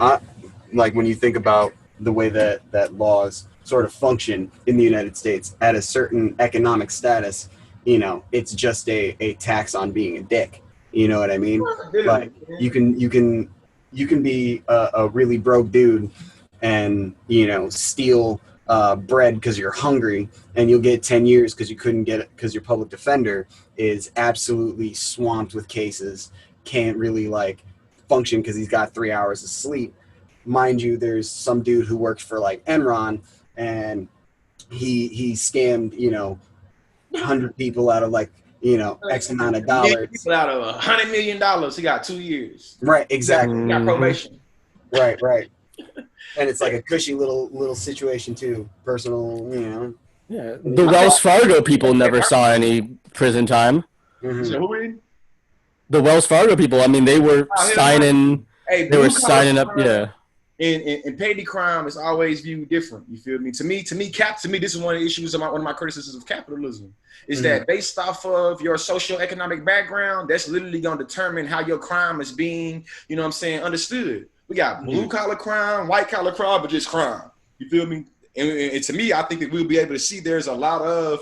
like when you think about the way that laws sort of function in the United States at a certain economic status, it's just a tax on being a dick. You know what I mean? Like you can be a really broke dude and steal bread because you're hungry, and you'll get 10 years because you couldn't get it because your public defender is absolutely swamped with cases, can't really like function because he's got 3 hours of sleep. Mind you, there's some dude who works for like Enron, and he scammed 100 people out of like X amount of dollars. People out of $100 million. He got 2 years. Right, exactly. He got probation. Right. And it's like a cushy little situation too. Personal, Yeah, the Wells Fargo people never saw any prison time. So the Wells Fargo people, I mean, they were signing. They were signing up. Yeah. And petty crime is always viewed different. You feel me? To me, this is one of the issues of one of my criticisms of capitalism is that based off of your socioeconomic background, that's literally going to determine how your crime is being, understood. We got blue collar crime, white collar crime, but just crime. You feel me? And to me, I think that we'll be able to see there's a lot of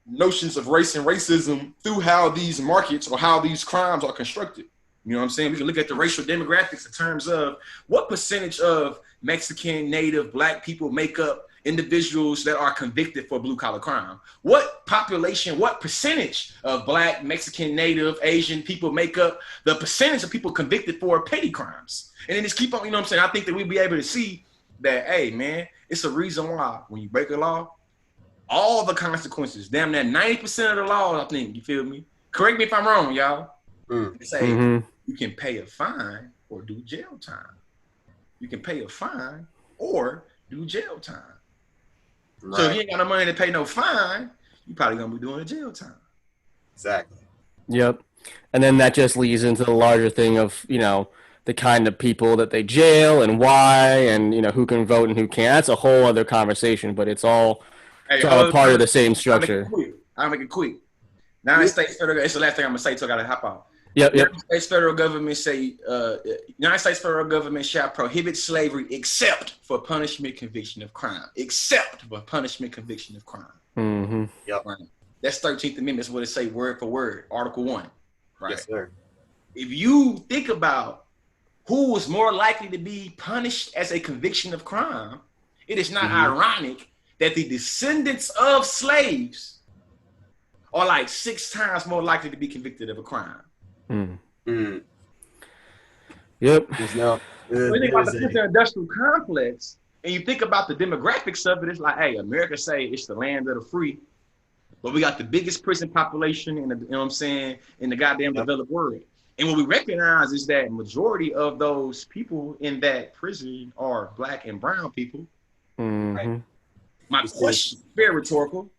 notions of race and racism through how these markets or how these crimes are constructed. You know what I'm saying? We can look at the racial demographics in terms of what percentage of Mexican, Native, Black people make up individuals that are convicted for blue collar crime. What population, what percentage of Black, Mexican, Native, Asian people make up the percentage of people convicted for petty crimes? And then just keep on, I think that we'll be able to see that, hey, man, it's a reason why when you break a law, all the consequences, damn near 90% of the laws, I think, you feel me? Correct me if I'm wrong, y'all. Say you can pay a fine or do jail time. You can pay a fine or do jail time. Right. So if you ain't got no money to pay no fine, you probably gonna be doing a jail time. Exactly. Yep. And then that just leads into the larger thing of, the kind of people that they jail and why, and, who can vote and who can't. That's a whole other conversation, but it's all a part of the same structure. I'll make it quick. United States federal. It's the last thing I'm gonna say, so I gotta hop out. Yep. United States federal government United States federal government shall prohibit slavery except for punishment, conviction of crime. Except for punishment, conviction of crime. Mm-hmm. Yep. Right. That's 13th Amendment. That's what it say word for word. Article 1. Right. Yes, sir. If you think about who was more likely to be punished as a conviction of crime, it is not ironic that the descendants of slaves are like 6 times more likely to be convicted of a crime. Yep. When you think about the prison-industrial complex, and you think about the demographics of it, it's like, hey, America say it's the land of the free, but we got the biggest prison population in the, you know what I'm saying, in the goddamn developed world. And what we recognize is that majority of those people in that prison are black and brown people. Right? My question is very rhetorical.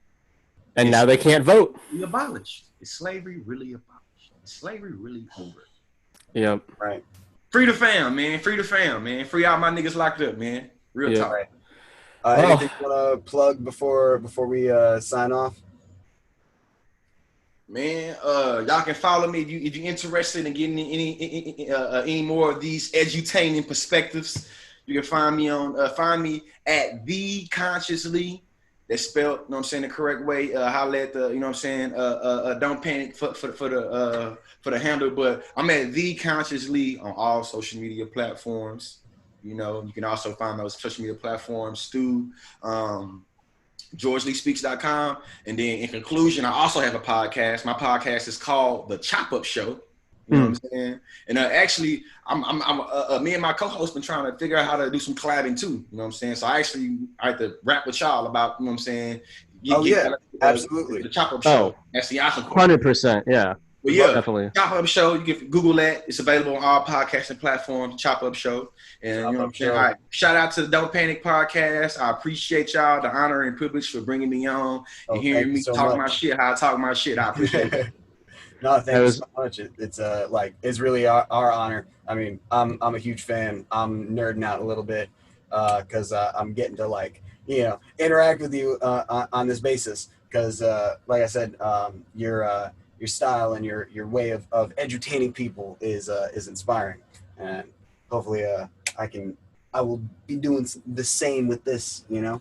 And now they can't vote. We abolished. Is slavery really abolished? Is slavery really over? Yep. Right. Free the fam, man. Free the fam, man. Free all my niggas locked up, man. Real talk. Right. Anything you want to plug before we sign off? Man, y'all can follow me if you're interested in getting any more of these edutaining perspectives. You can find me at the ConsciousEdutainment. That's spelled, you know what I'm saying, the correct way. Holla at the, you know what I'm saying, don't panic for the handle, but I'm at the ConsciousEdutainment on all social media platforms. You know, you can also find those social media platforms, Stu, GeorgeLeeSpeaks.com. And then in conclusion, I also have a podcast. My podcast is called The Chop Up Show. You know what I'm saying? And actually, me and my co-host been trying to figure out how to do some collabing too. You know what I'm saying? So I have to rap with y'all about, you know what I'm saying? Absolutely. The Chop Up Show. That's the awesome part. 100%, yeah. But yeah, definitely. Chop Up Show. You can Google that. It's available on all podcasting platforms. Chop Up Show. And you know what I'm saying? All right. Shout out to the Don't Panic podcast. I appreciate y'all, the honor and privilege for bringing me on and hearing me talk my shit. How I talk my shit. I appreciate it. No, thank you so much. It's really our honor. I mean, I'm a huge fan. I'm nerding out a little bit because I'm getting to interact with you on this basis. Because like I said, your style and your way of edutaining people is inspiring, and hopefully I will be doing the same with this. You know.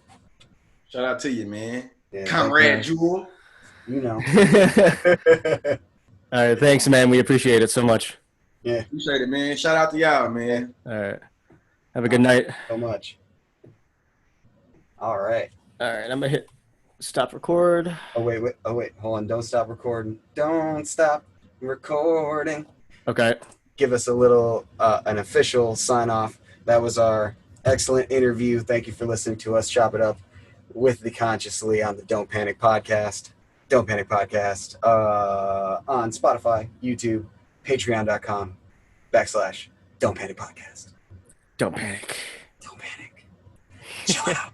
Shout out to you, man. Yeah, Comrade Jewel. You know. All right, thanks, man. We appreciate it so much. Yeah, appreciate it, man. Shout out to y'all, man. All right, have a good night. So much. All right. I'm gonna hit stop record. Oh wait, hold on. Don't stop recording. Don't stop recording. Okay. Give us a little an official sign off. That was our excellent interview. Thank you for listening to us chop it up with the ConsciousEdutainment on the Don't Panic podcast. Don't Panic Podcast on Spotify, YouTube, patreon.com/Don't Panic Podcast. Don't panic. Don't panic. Chill out.